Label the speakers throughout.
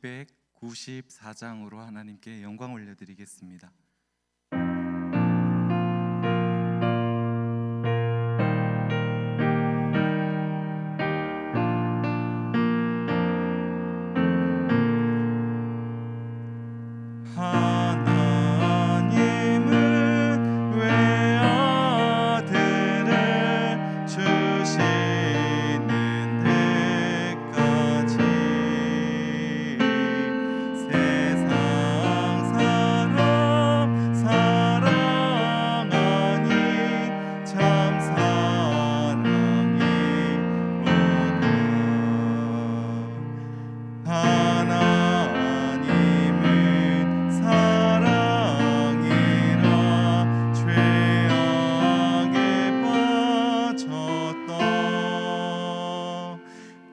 Speaker 1: 294장으로 하나님께 영광 올려드리겠습니다. 하나님은 외아들을 주시는 데까지 세상 사람 사랑하니 참 사랑이로다. 하나님은 사랑이라 죄악에 빠졌던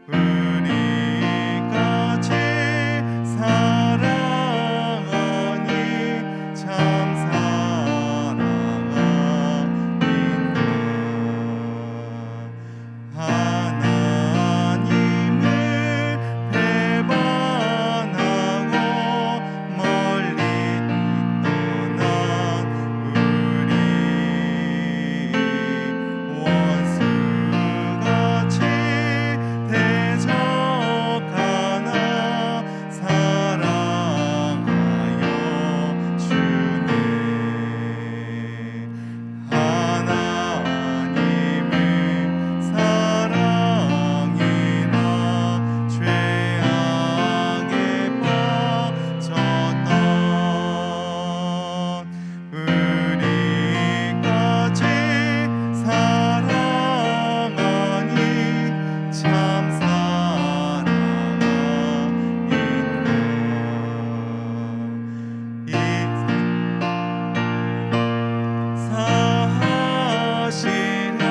Speaker 1: 우리같이 사랑하니 참 사랑아닌가. 하나님을 배반하고 멀리 떠난 우리 원수같이 대적하나 사랑하여 주네. 하나님은 사랑이라 죄악에 빠졌던 우리까지 사랑하니 참 사시려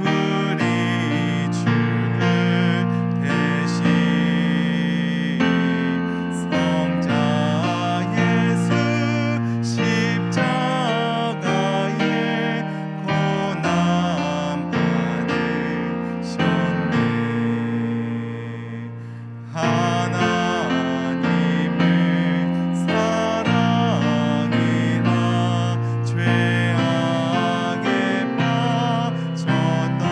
Speaker 1: 우리 주를 대신 성자 예수 십자가에 고난 받으셨네. 하나님은 사랑이라 죄악에 빠졌던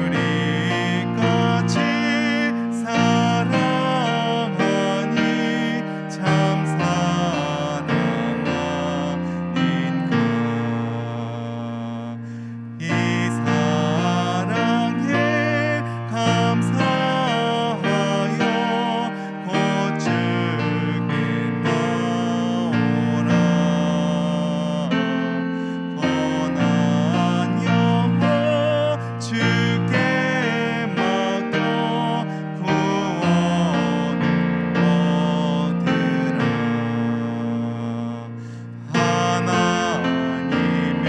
Speaker 1: 우리같이 사랑하니 참 사랑아닌가. 이 사랑에 감사하여 곧 주께 나오라. 고난 영혼 주께 맡겨 구원을 얻으라. 하나님은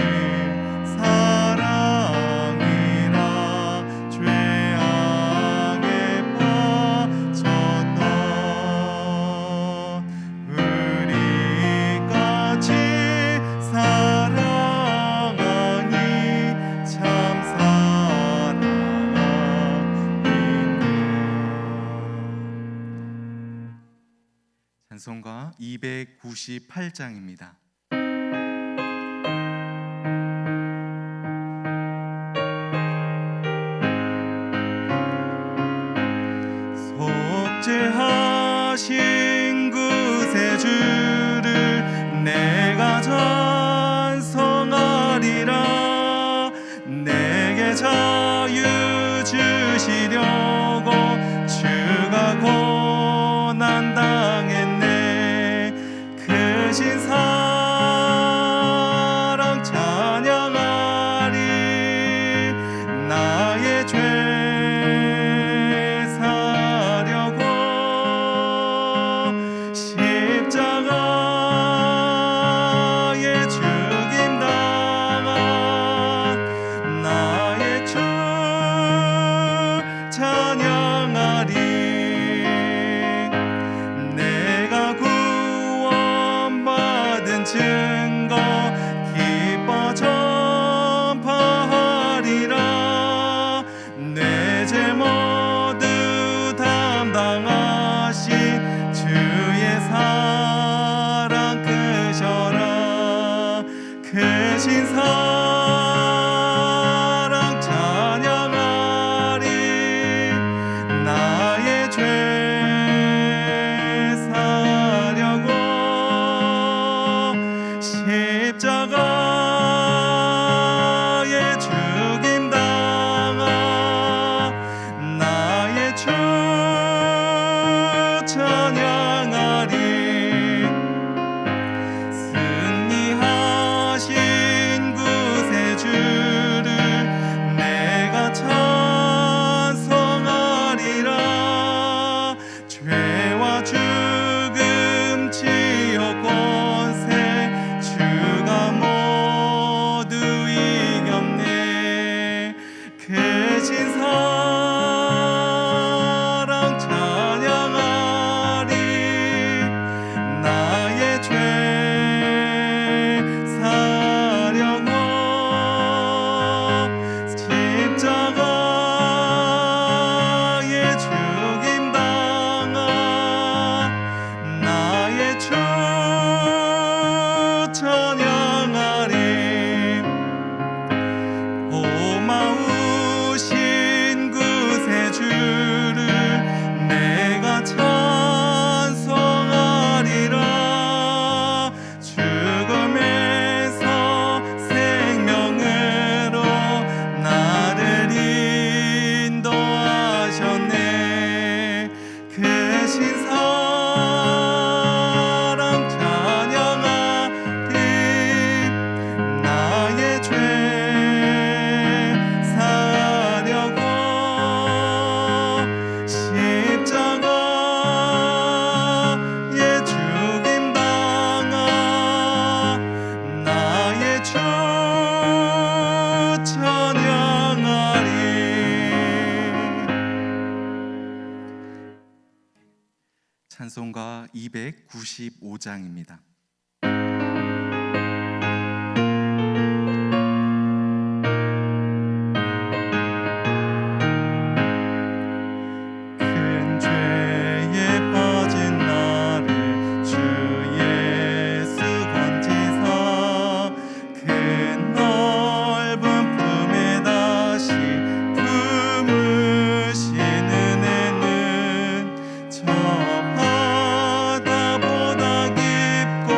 Speaker 1: 사랑이라 죄악에 빠졌던 우리같이 사랑하니 참 사랑아닌가. 찬송가 298장입니다. 속죄하신 구세주를 내가 찬송하리라. 내게 자유 주시려고 주가 고난 당했네. 크신 사랑 찬양하리. 나의 죄 사려고 감당하신 주의 사랑 크셔라. 크신 사랑 찬양하리. 나의 죄 사려고 십자가에 죽임 당하 나의 주 찬양하리. 승리하신 구세주를 내가 찬송하리라. 죄와 죽음 지옥 권세 주가 모두 이겼네. 크신 사랑 찬양하리. 나의 죄 사려고 십자가에 죽임 당하 나의 주 찬양하리. 고마우신 구세주를 내가 찬송하리라. 죽음에서 생명으로 나를 인도하셨네. 크신 사랑 찬양하리. 나의 죄 사려고 십자가에 죽임 당하 나의 주 찬양하리. 찬송가 295장입니다. 큰 죄에 빠진 나를 주 예수 건지사 그 넓은 품에 다시 품으신 은혜는 저 바다보다 깊고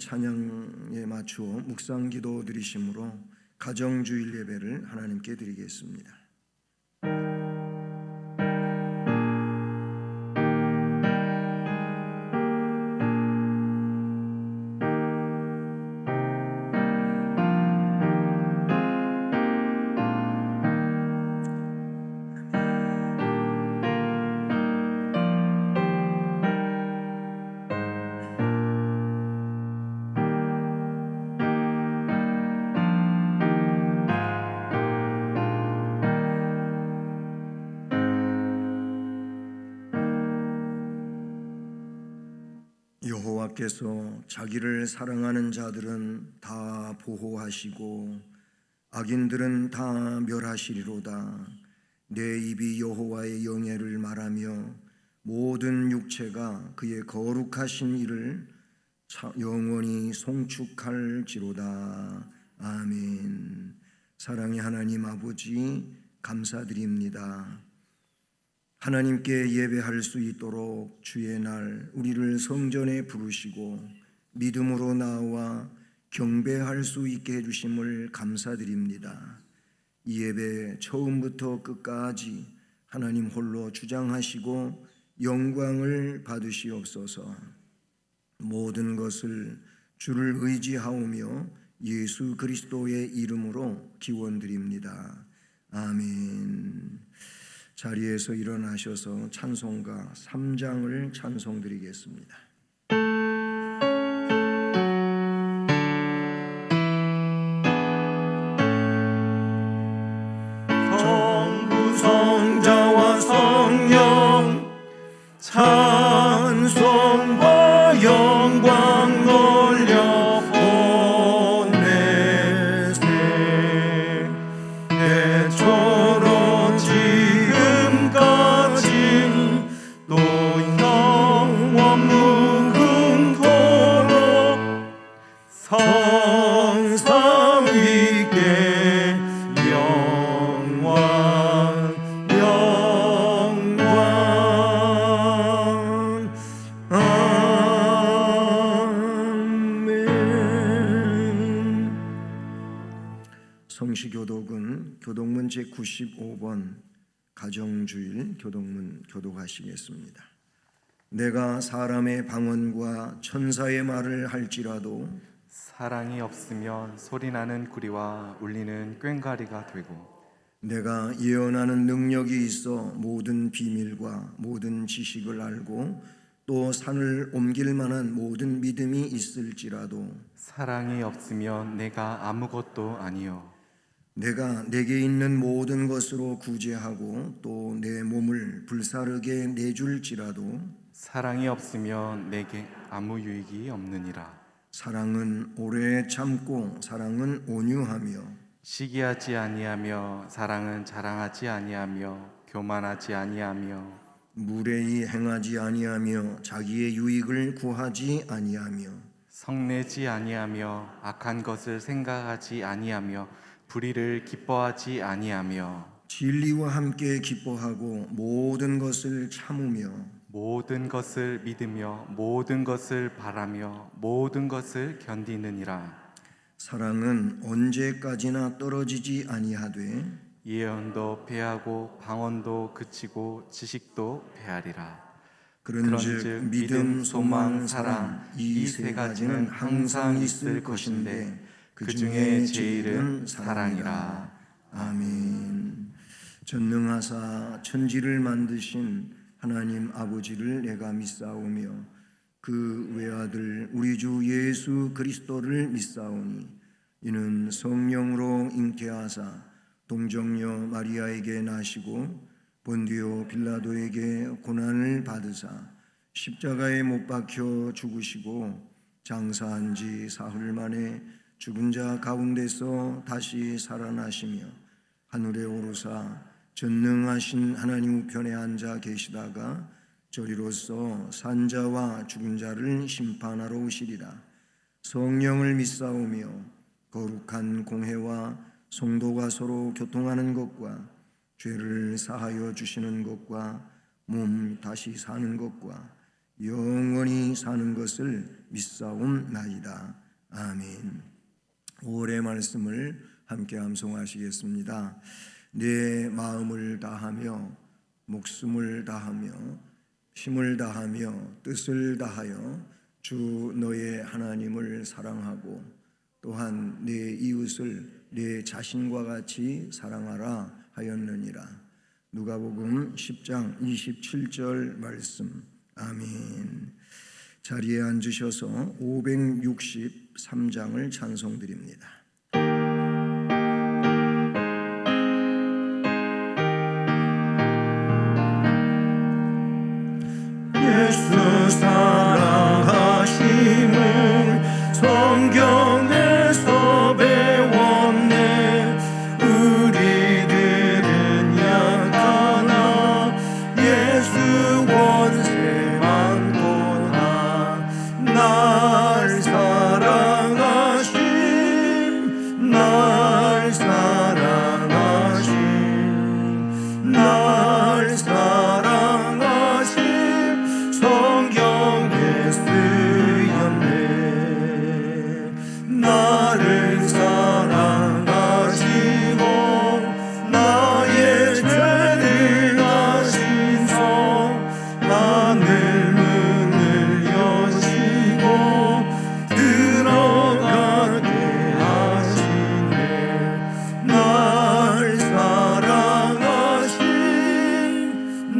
Speaker 2: 찬양에 맞추어 묵상기도 드리심으로 가정주일 예배를 하나님께 드리겠습니다. 여호와께서 자기를 사랑하는 자들은 다 보호하시고 악인들은 다 멸하시리로다. 내 입이 여호와의 영예를 말하며 모든 육체가 그의 거룩하신 일을 영원히 송축할지로다. 아멘. 사랑의 하나님 아버지, 감사드립니다. 하나님께 예배할 수 있도록 주의 날 우리를 성전에 부르시고 믿음으로 나와 경배할 수 있게 해주심을 감사드립니다. 이 예배 처음부터 끝까지 하나님 홀로 주장하시고 영광을 받으시옵소서. 모든 것을 주를 의지하오며 예수 그리스도의 이름으로 기원드립니다. 아멘. 자리에서 일어나셔서 찬송가 3장을 찬송드리겠습니다.
Speaker 1: 성부 성자와 성령 찬송과 영광 돌려보내세. 애초로 지금까지 또 영원 무궁토록 성삼 위께 영원 아멘.
Speaker 2: 성시교독은 교독문 제95번 가정주일 교독문 교독하시겠습니다. 내가 사람의 방언과 천사의 말을 할지라도
Speaker 3: 사랑이 없으면 소리나는 구리와 울리는 꽹과리가 되고
Speaker 2: 내가 예언하는 능력이 있어 모든 비밀과 모든 지식을 알고 또 산을 옮길 만한 모든 믿음이 있을지라도
Speaker 3: 사랑이 없으면 내가 아무것도 아니요
Speaker 2: 내가 내게 있는 모든 것으로 구제하고 또 내 몸을 불사르게 내줄지라도
Speaker 3: 사랑이 없으면 내게 아무 유익이 없느니라.
Speaker 2: 사랑은 오래 참고 사랑은 온유하며
Speaker 3: 시기하지 아니하며 사랑은 자랑하지 아니하며 교만하지 아니하며
Speaker 2: 무례히 행하지 아니하며 자기의 유익을 구하지 아니하며
Speaker 3: 성내지 아니하며 악한 것을 생각하지 아니하며 불의를 기뻐하지 아니하며
Speaker 2: 진리와 함께 기뻐하고 모든 것을 참으며
Speaker 3: 모든 것을 믿으며 모든 것을 바라며 모든 것을 견디느니라.
Speaker 2: 사랑은 언제까지나 떨어지지 아니하되
Speaker 3: 예언도 패하고 방언도 그치고 지식도 패하리라.
Speaker 2: 그런즉 믿음, 소망, 사랑 이 세 가지는 항상 있을 것인데 그 중에 제일은 사랑이라. 아멘. 전능하사 천지를 만드신 하나님 아버지를 내가 믿사오며 그 외아들 우리 주 예수 그리스도를 믿사오니 이는 성령으로 잉태하사 동정녀 마리아에게 나시고 본디오 빌라도에게 고난을 받으사 십자가에 못 박혀 죽으시고 장사한 지 사흘 만에 죽은 자 가운데서 다시 살아나시며 하늘에 오르사 전능하신 하나님 우편에 앉아 계시다가 저리로서 산자와 죽은 자를 심판하러 오시리라. 성령을 믿사오며 거룩한 공회와 성도가 서로 교통하는 것과 죄를 사하여 주시는 것과 몸 다시 사는 것과 영원히 사는 것을 믿사옵나이다. 아멘. 올해 말씀을 함께 암송하시겠습니다. 내 마음을 다하며 목숨을 다하며 힘을 다하며 뜻을 다하여 주 너의 하나님을 사랑하고 또한 내 이웃을 내 자신과 같이 사랑하라 하였느니라. 누가복음 10장 27절 말씀. 아멘. 자리에 앉으셔서 563장을 찬송드립니다.
Speaker 1: 예수 사랑하심을 성경에서 배웠네. 우리들은 약하나 예수 권세 많구나. 날 사랑하심, 날 사랑하심, 날 사랑하심 성경에 쓰였네. 나를 사랑하시고 나의 죄를 아시소. 하늘 문을 여시고 들어가게 하시네. 날 사랑하심,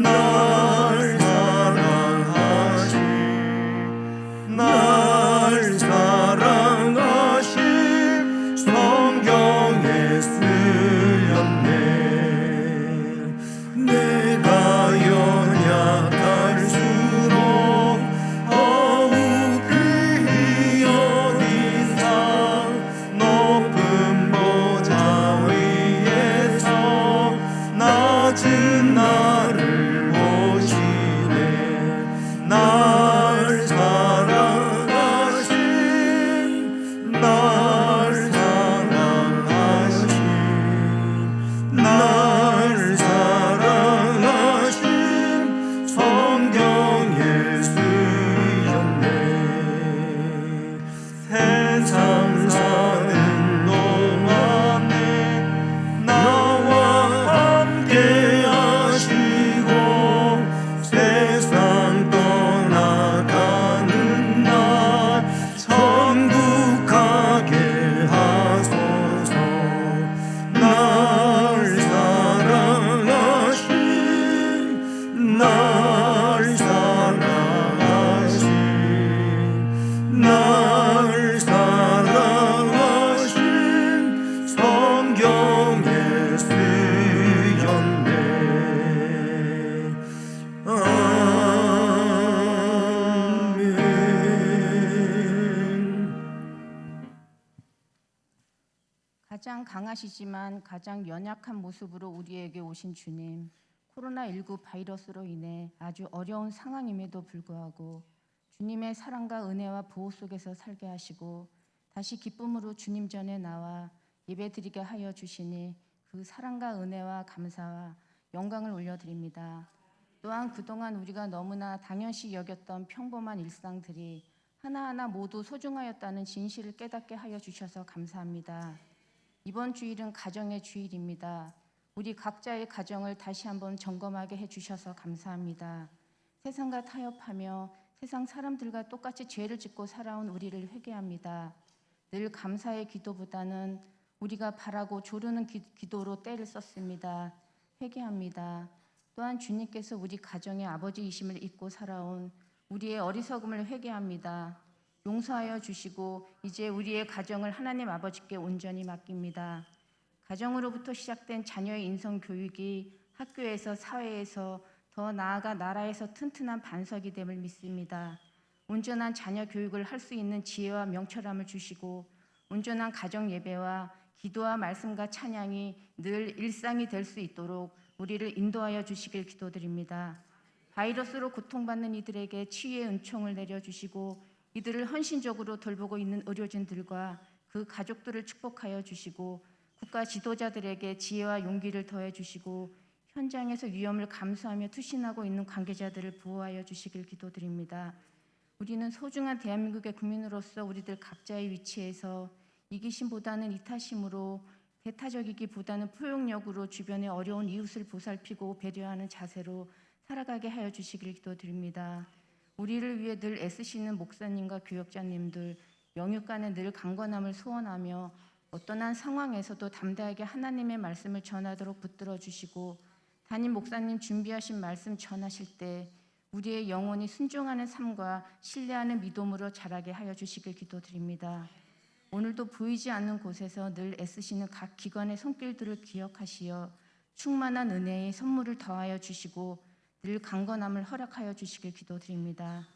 Speaker 1: 날 사랑하심, 날 사랑하심 성경에 쓰였네. 내가 연약할수록 더욱 그리 어디서 높은 보좌 위에서 낮은 나를 보시네. 날 사랑하심, 날 사랑하심, 날 사랑하심 성경에 쓰였네. 세상 사는 동안에 나와 함께 하시고 세상 떠나가는 날 천국 가게 하소서. 날 사랑하심, 날 사랑하심, 날 사랑하심 성경에 쓰였네. 아멘.
Speaker 4: 가장 강하시지만 가장 연약한 모습으로 우리에게 오신 주님, 코로나19 바이러스로 인해 아주 어려운 상황임에도 불구하고 주님의 사랑과 은혜와 보호 속에서 살게 하시고 다시 기쁨으로 주님 전에 나와 예배드리게 하여 주시니 그 사랑과 은혜와 감사와 영광을 올려드립니다. 또한 그동안 우리가 너무나 당연시 여겼던 평범한 일상들이 하나하나 모두 소중하였다는 진실을 깨닫게 하여 주셔서 감사합니다. 이번 주일은 가정의 주일입니다. 우리 각자의 가정을 다시 한번 점검하게 해주셔서 감사합니다. 세상과 타협하며 세상 사람들과 똑같이 죄를 짓고 살아온 우리를 회개합니다. 늘 감사의 기도보다는 우리가 바라고 조르는 기도로 때를 썼습니다. 회개합니다. 또한 주님께서 우리 가정의 아버지이심을 잊고 살아온 우리의 어리석음을 회개합니다. 용서하여 주시고 이제 우리의 가정을 하나님 아버지께 온전히 맡깁니다. 가정으로부터 시작된 자녀의 인성 교육이 학교에서 사회에서 더 나아가 나라에서 튼튼한 반석이 됨을 믿습니다. 온전한 자녀 교육을 할 수 있는 지혜와 명철함을 주시고 온전한 가정 예배와 기도와 말씀과 찬양이 늘 일상이 될 수 있도록 우리를 인도하여 주시길 기도드립니다. 바이러스로 고통받는 이들에게 치유의 은총을 내려주시고 이들을 헌신적으로 돌보고 있는 의료진들과 그 가족들을 축복하여 주시고 국가 지도자들에게 지혜와 용기를 더해 주시고 현장에서 위험을 감수하며 투신하고 있는 관계자들을 보호하여 주시길 기도드립니다. 우리는 소중한 대한민국의 국민으로서 우리들 각자의 위치에서 이기심보다는 이타심으로, 배타적이기보다는 포용력으로 주변의 어려운 이웃을 보살피고 배려하는 자세로 살아가게 하여 주시길 기도드립니다. 우리를 위해 늘 애쓰시는 목사님과 교역자님들, 영육간에 늘 강건함을 소원하며 어떠한 상황에서도 담대하게 하나님의 말씀을 전하도록 붙들어 주시고, 담임 목사님 준비하신 말씀 전하실 때 우리의 영혼이 순종하는 삶과 신뢰하는 믿음으로 자라게 하여 주시길 기도드립니다. 오늘도 보이지 않는 곳에서 늘 애쓰시는 각 기관의 손길들을 기억하시어 충만한 은혜의 선물을 더하여 주시고 늘 강건함을 허락하여 주시길 기도드립니다.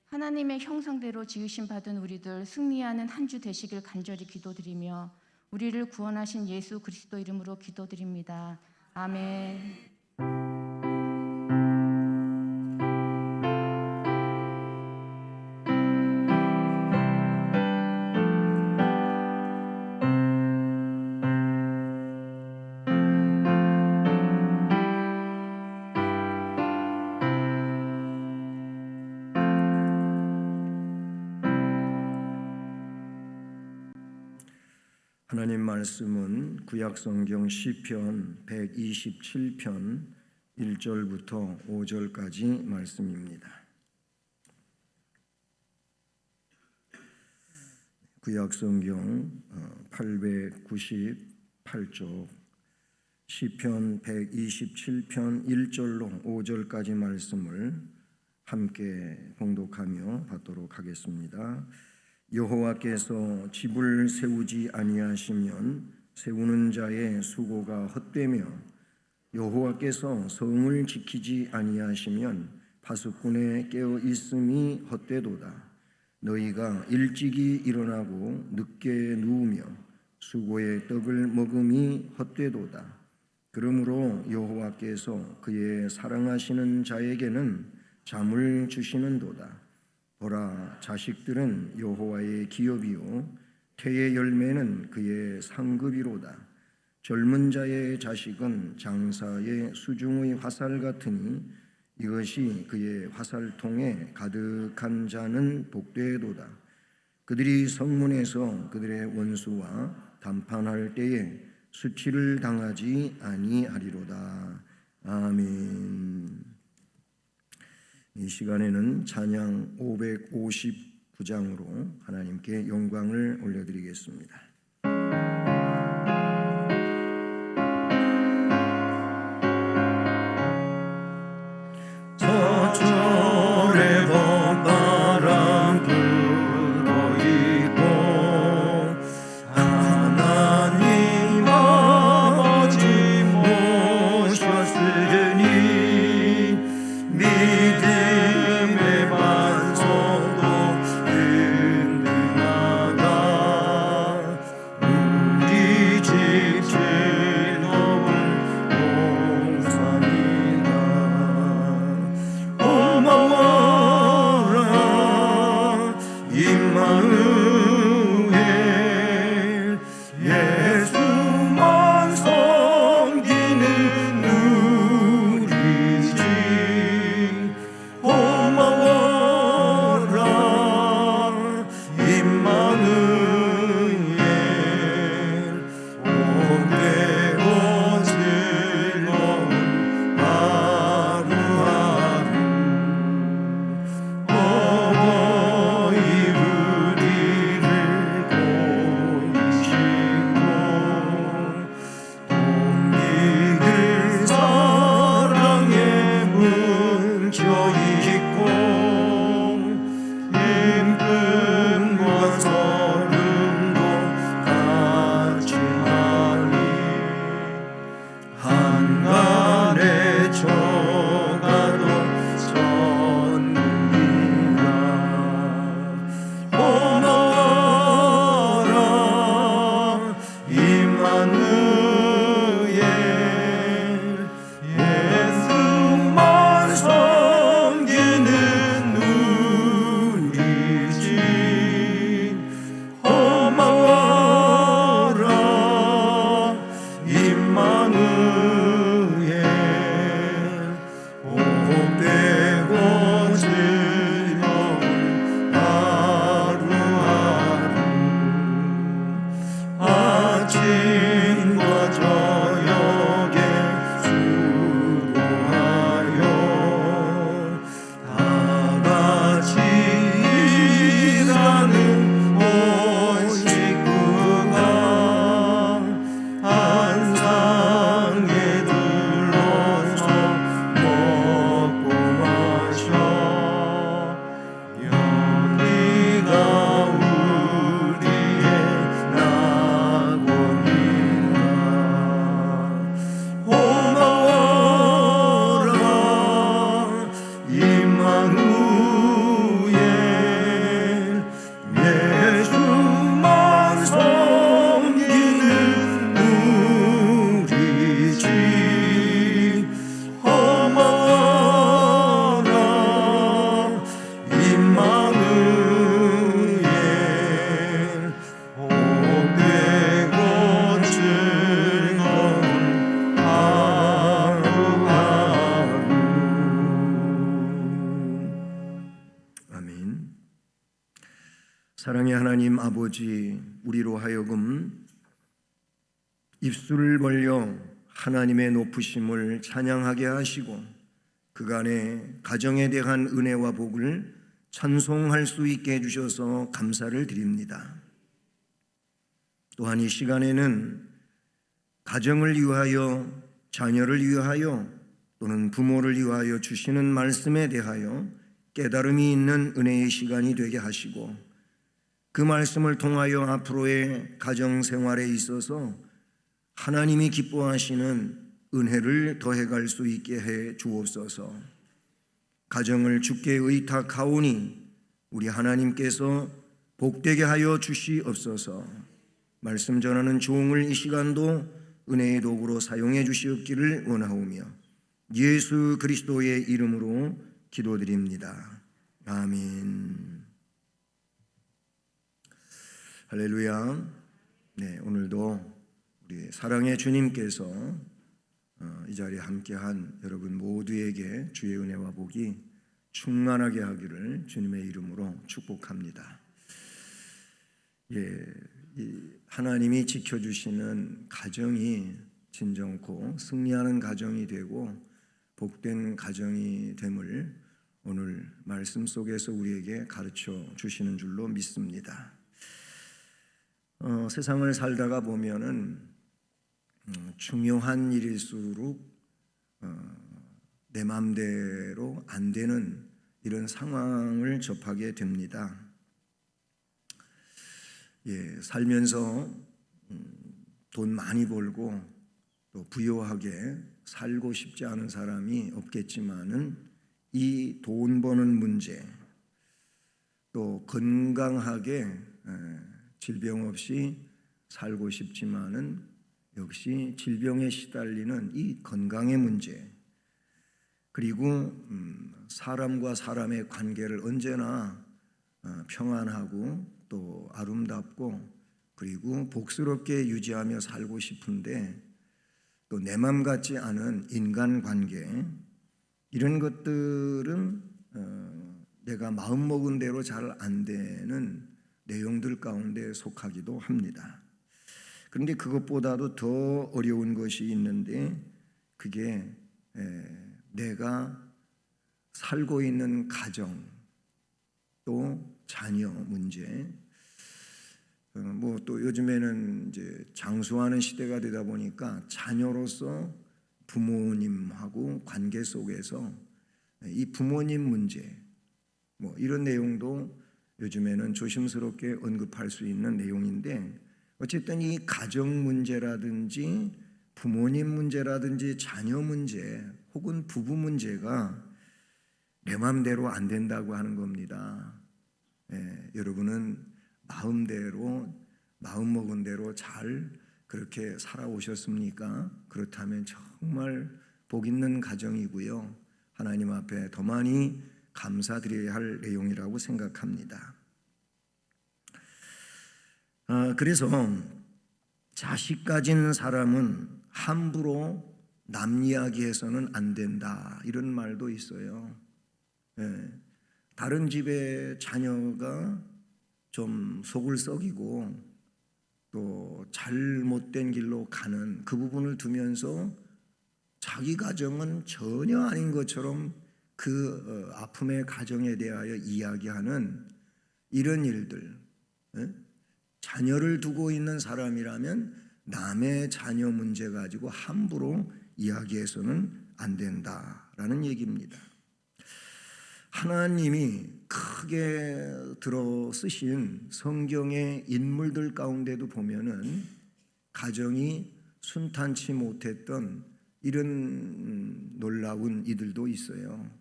Speaker 4: 하나님의 형상대로 지으심 받은 우리들 승리하는 한 주 되시길 간절히 기도드리며 우리를 구원하신 예수 그리스도 이름으로 기도드립니다. 아멘.
Speaker 2: 하나님 말씀은 구약성경 시편 127편 1절부터 5절까지 말씀입니다. 구약성경 898쪽 시편 127편 1절로 5절까지 말씀을 함께 봉독하며 받도록 하겠습니다. 여호와께서 집을 세우지 아니하시면 세우는 자의 수고가 헛되며 여호와께서 성을 지키지 아니하시면 파수꾼의 깨어 있음이 헛되도다. 너희가 일찍이 일어나고 늦게 누우며 수고의 떡을 먹음이 헛되도다. 그러므로 여호와께서 그의 사랑하시는 자에게는 잠을 주시는도다. 보라, 자식들은 여호와의 기업이요 태의 열매는 그의 상급이로다. 젊은 자의 자식은 장사의 수중의 화살 같으니 이것이 그의 화살통에 가득한 자는 복되도다. 그들이 성문에서 그들의 원수와 담판할 때에 수치를 당하지 아니하리로다. 아멘. 이 시간에는 찬양 559장으로 하나님께 영광을 올려드리겠습니다.
Speaker 1: 서철의 봄바람 불고 있고 하나님 아버지 모셨으니 믿음의 반석도 든든하다.
Speaker 2: 사랑의 하나님 아버지, 우리로 하여금 입술을 벌려 하나님의 높으심을 찬양하게 하시고 그간의 가정에 대한 은혜와 복을 찬송할 수 있게 해주셔서 감사를 드립니다. 또한 이 시간에는 가정을 위하여, 자녀를 위하여 또는 부모를 위하여 주시는 말씀에 대하여 깨달음이 있는 은혜의 시간이 되게 하시고 그 말씀을 통하여 앞으로의 가정생활에 있어서 하나님이 기뻐하시는 은혜를 더해갈 수 있게 해 주옵소서. 가정을 주께 의탁하오니 우리 하나님께서 복되게 하여 주시옵소서. 말씀 전하는 종을 이 시간도 은혜의 도구로 사용해 주시옵기를 원하오며 예수 그리스도의 이름으로 기도드립니다. 아멘. 할렐루야. 네, 오늘도 우리 사랑의 주님께서 이 자리에 함께한 여러분 모두에게 주의 은혜와 복이 충만하게 하기를 주님의 이름으로 축복합니다. 하나님이 지켜주시는 가정이 진정코 승리하는 가정이 되고 복된 가정이 됨을 오늘 말씀 속에서 우리에게 가르쳐 주시는 줄로 믿습니다. 세상을 살다가 보면은 중요한 일일수록 내 마음대로 안 되는 이런 상황을 접하게 됩니다. 살면서 돈 많이 벌고 또 부유하게 살고 싶지 않은 사람이 없겠지만은 이 돈 버는 문제, 또 건강하게 질병 없이 살고 싶지만은 역시 질병에 시달리는 이 건강의 문제, 그리고 사람과 사람의 관계를 언제나 평안하고 또 아름답고 그리고 복스럽게 유지하며 살고 싶은데 또 내 맘 같지 않은 인간관계, 이런 것들은 내가 마음먹은 대로 잘 안 되는 내용들 가운데 속하기도 합니다. 그런데 그것보다도 더 어려운 것이 있는데 그게 내가 살고 있는 가정 또 자녀 문제, 또 요즘에는 이제 장수하는 시대가 되다 보니까 자녀로서 부모님하고 관계 속에서 이 부모님 문제, 이런 내용도 요즘에는 조심스럽게 언급할 수 있는 내용인데, 어쨌든 이 가정 문제라든지 부모님 문제라든지 자녀 문제 혹은 부부 문제가 내 마음대로 안 된다고 하는 겁니다. 여러분은 마음대로, 마음먹은 대로 잘 그렇게 살아오셨습니까? 그렇다면 정말 복 있는 가정이고요, 하나님 앞에 더 많이 감사드려야 할 내용이라고 생각합니다. 그래서 자식 가진 사람은 함부로 남 이야기해서는 안 된다, 이런 말도 있어요. 다른 집의 자녀가 좀 속을 썩이고 또 잘못된 길로 가는 그 부분을 두면서 자기 가정은 전혀 아닌 것처럼 그 아픔의 가정에 대하여 이야기하는 이런 일들, 자녀를 두고 있는 사람이라면 남의 자녀 문제 가지고 함부로 이야기해서는 안 된다라는 얘기입니다. 하나님이 크게 들어 쓰신 성경의 인물들 가운데도 보면은 가정이 순탄치 못했던 이런 놀라운 이들도 있어요.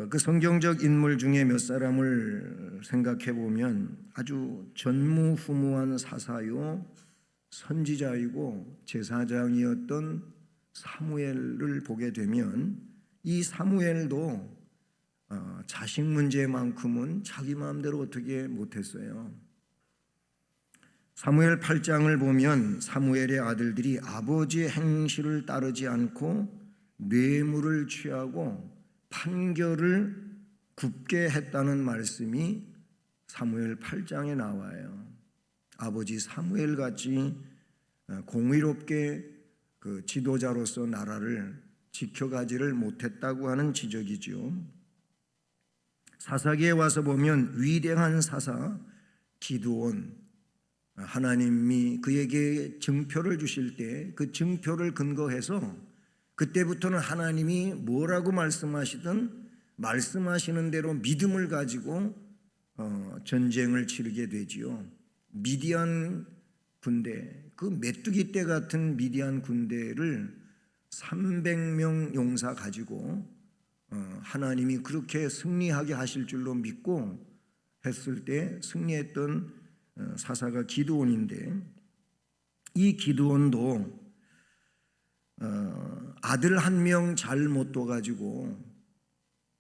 Speaker 2: 그 성경적 인물 중에 몇 사람을 생각해 보면 아주 전무후무한 사사요 선지자이고 제사장이었던 사무엘을 보게 되면 이 사무엘도 자식 문제만큼은 자기 마음대로 어떻게 못했어요. 사무엘 8장을 보면 사무엘의 아들들이 아버지의 행실을 따르지 않고 뇌물을 취하고 판결을 굽게 했다는 말씀이 사무엘 8장에 나와요. 아버지 사무엘 같이 공의롭게 그 지도자로서 나라를 지켜가지를 못했다고 하는 지적이죠. 사사기에 와서 보면 위대한 사사 기드온, 하나님이 그에게 증표를 주실 때 그 증표를 근거해서 그때부터는 하나님이 뭐라고 말씀하시든 말씀하시는 대로 믿음을 가지고 전쟁을 치르게 되지요. 미디안 군대, 그 메뚜기 떼 같은 미디안 군대를 300명 용사 가지고 하나님이 그렇게 승리하게 하실 줄로 믿고 했을 때 승리했던 사사가 기드온인데, 이 기드온도 아들 한 명 잘 못 둬가지고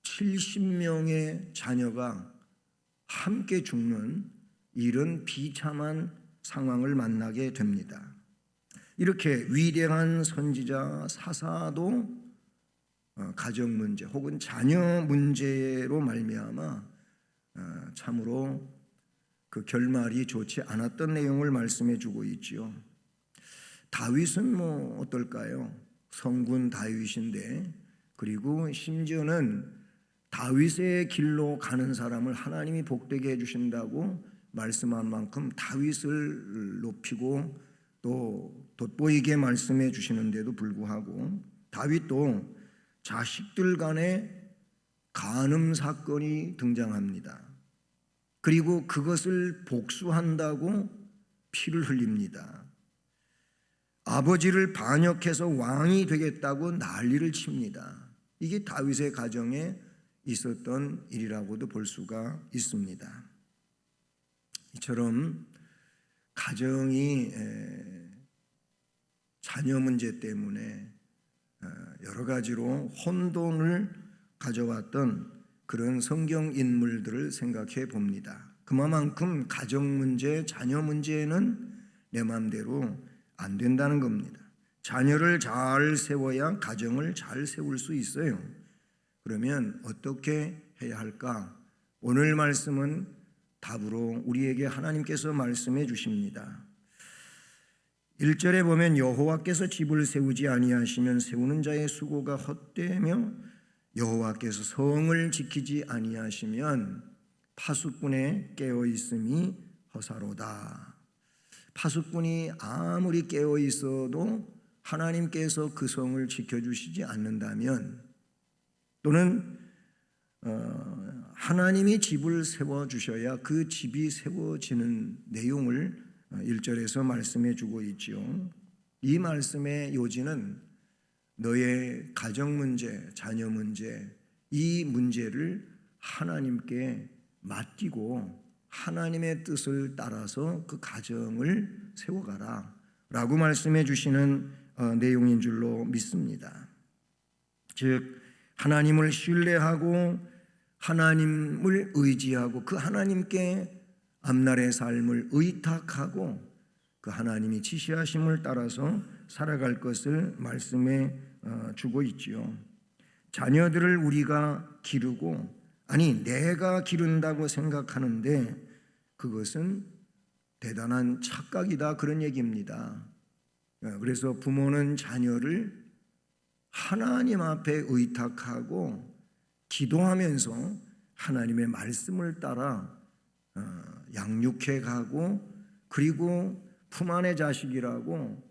Speaker 2: 70명의 자녀가 함께 죽는 이런 비참한 상황을 만나게 됩니다. 이렇게 위대한 선지자 사사도 가정 문제 혹은 자녀 문제로 말미암아 참으로 그 결말이 좋지 않았던 내용을 말씀해 주고 있지요. 다윗은 뭐 어떨까요? 성군 다윗인데, 그리고 심지어는 다윗의 길로 가는 사람을 하나님이 복되게 해주신다고 말씀한 만큼 다윗을 높이고 또 돋보이게 말씀해 주시는데도 불구하고 다윗도 자식들 간에 간음 사건이 등장합니다. 그리고 그것을 복수한다고 피를 흘립니다. 아버지를 반역해서 왕이 되겠다고 난리를 칩니다. 이게 다윗의 가정에 있었던 일이라고도 볼 수가 있습니다. 이처럼 가정이 자녀 문제 때문에 여러 가지로 혼돈을 가져왔던 그런 성경 인물들을 생각해 봅니다. 그만큼 가정 문제, 자녀 문제는 내 마음대로 안 된다는 겁니다. 자녀를 잘 세워야 가정을 잘 세울 수 있어요. 그러면 어떻게 해야 할까? 오늘 말씀은 답으로 우리에게 하나님께서 말씀해 주십니다. 1절에 보면 여호와께서 집을 세우지 아니하시면 세우는 자의 수고가 헛되며 여호와께서 성을 지키지 아니하시면 파수꾼의 깨어 있음이 허사로다. 파수꾼이 아무리 깨어 있어도 하나님께서 그 성을 지켜주시지 않는다면, 또는 하나님이 집을 세워주셔야 그 집이 세워지는 내용을 1절에서 말씀해 주고 있죠. 이 말씀의 요지는 너의 가정 문제, 자녀 문제, 이 문제를 하나님께 맡기고 하나님의 뜻을 따라서 그 가정을 세워가라 라고 말씀해 주시는 내용인 줄로 믿습니다. 즉 하나님을 신뢰하고 하나님을 의지하고 그 하나님께 앞날의 삶을 의탁하고 그 하나님이 지시하심을 따라서 살아갈 것을 말씀해 주고 있지요. 자녀들을 우리가 기르고, 아니 내가 기른다고 생각하는데 그것은 대단한 착각이다, 그런 얘기입니다. 그래서 부모는 자녀를 하나님 앞에 의탁하고 기도하면서 하나님의 말씀을 따라 양육해 가고, 그리고 품 안의 자식이라고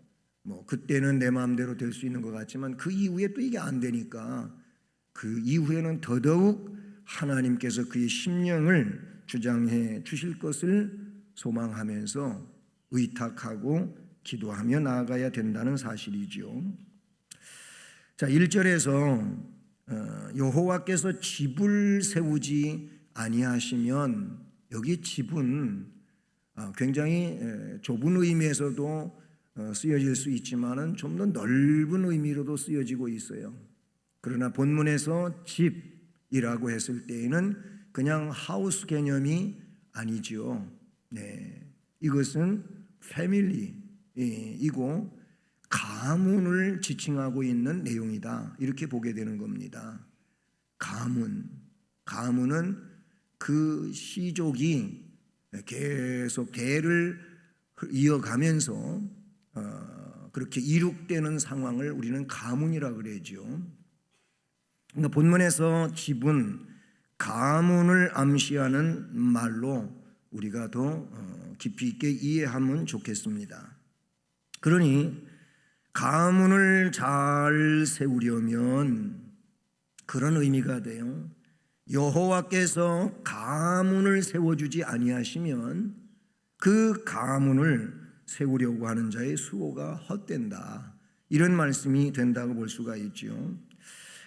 Speaker 2: 뭐 그때는 내 마음대로 될 수 있는 것 같지만 그 이후에 또 이게 안 되니까 그 이후에는 더더욱 하나님께서 그의 심령을 주장해 주실 것을 소망하면서 의탁하고 기도하며 나아가야 된다는 사실이죠. 자, 1절에서 여호와께서 집을 세우지 아니하시면, 여기 집은 굉장히 좁은 의미에서도 쓰여질 수 있지만은 좀 더 넓은 의미로도 쓰여지고 있어요. 그러나 본문에서 집이라고 했을 때에는 그냥 하우스 개념이 아니지요. 네, 이것은 패밀리이고 가문을 지칭하고 있는 내용이다, 이렇게 보게 되는 겁니다. 가문은 그 시족이 계속 대를 이어가면서 그렇게 이룩되는 상황을 우리는 가문이라 그러죠. 그러니까 본문에서 집은 가문을 암시하는 말로 우리가 더 깊이 있게 이해하면 좋겠습니다. 그러니 가문을 잘 세우려면 그런 의미가 돼요. 여호와께서 가문을 세워주지 아니하시면 그 가문을 세우려고 하는 자의 수고가 헛된다. 이런 말씀이 된다고 볼 수가 있죠.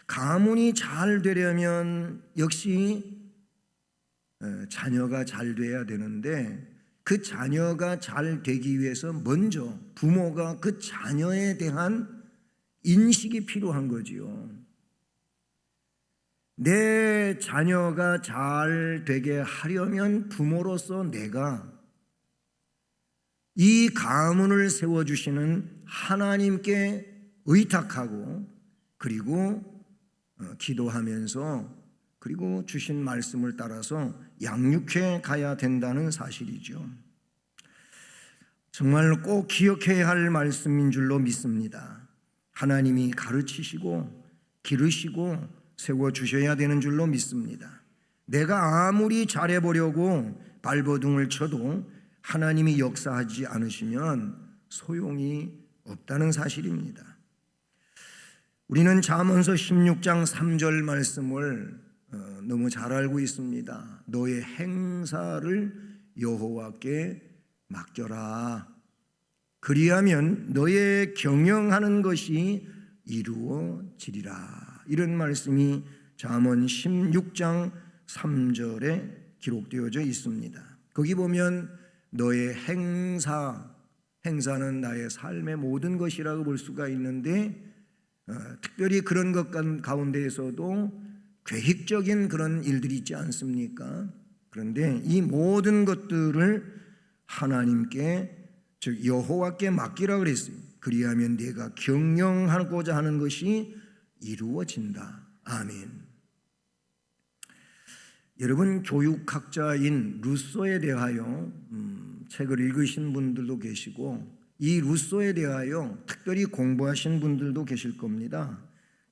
Speaker 2: 가문이 잘 되려면 역시 자녀가 잘 돼야 되는데 그 자녀가 잘 되기 위해서 먼저 부모가 그 자녀에 대한 인식이 필요한 거지요. 내 자녀가 잘 되게 하려면 부모로서 내가 이 가문을 세워주시는 하나님께 의탁하고 그리고 기도하면서 그리고 주신 말씀을 따라서 양육해 가야 된다는 사실이죠. 정말 꼭 기억해야 할 말씀인 줄로 믿습니다. 하나님이 가르치시고 기르시고 세워주셔야 되는 줄로 믿습니다. 내가 아무리 잘해보려고 발버둥을 쳐도 하나님이 역사하지 않으시면 소용이 없다는 사실입니다. 우리는 잠언서 16장 3절 말씀을 너무 잘 알고 있습니다. 너의 행사를 여호와께 맡겨라. 그리하면 너의 경영하는 것이 이루어지리라. 이런 말씀이 잠언 16장 3절에 기록되어져 있습니다. 거기 보면 너의 행사는 나의 삶의 모든 것이라고 볼 수가 있는데 특별히 그런 것 가운데에서도 계획적인 그런 일들이 있지 않습니까? 그런데 이 모든 것들을 하나님께 즉 여호와께 맡기라 그랬어요. 그리하면 네가 경영하고자 하는 것이 이루어진다. 아멘. 여러분 교육학자인 루소에 대하여 책을 읽으신 분들도 계시고 이 루소에 대하여 특별히 공부하신 분들도 계실 겁니다.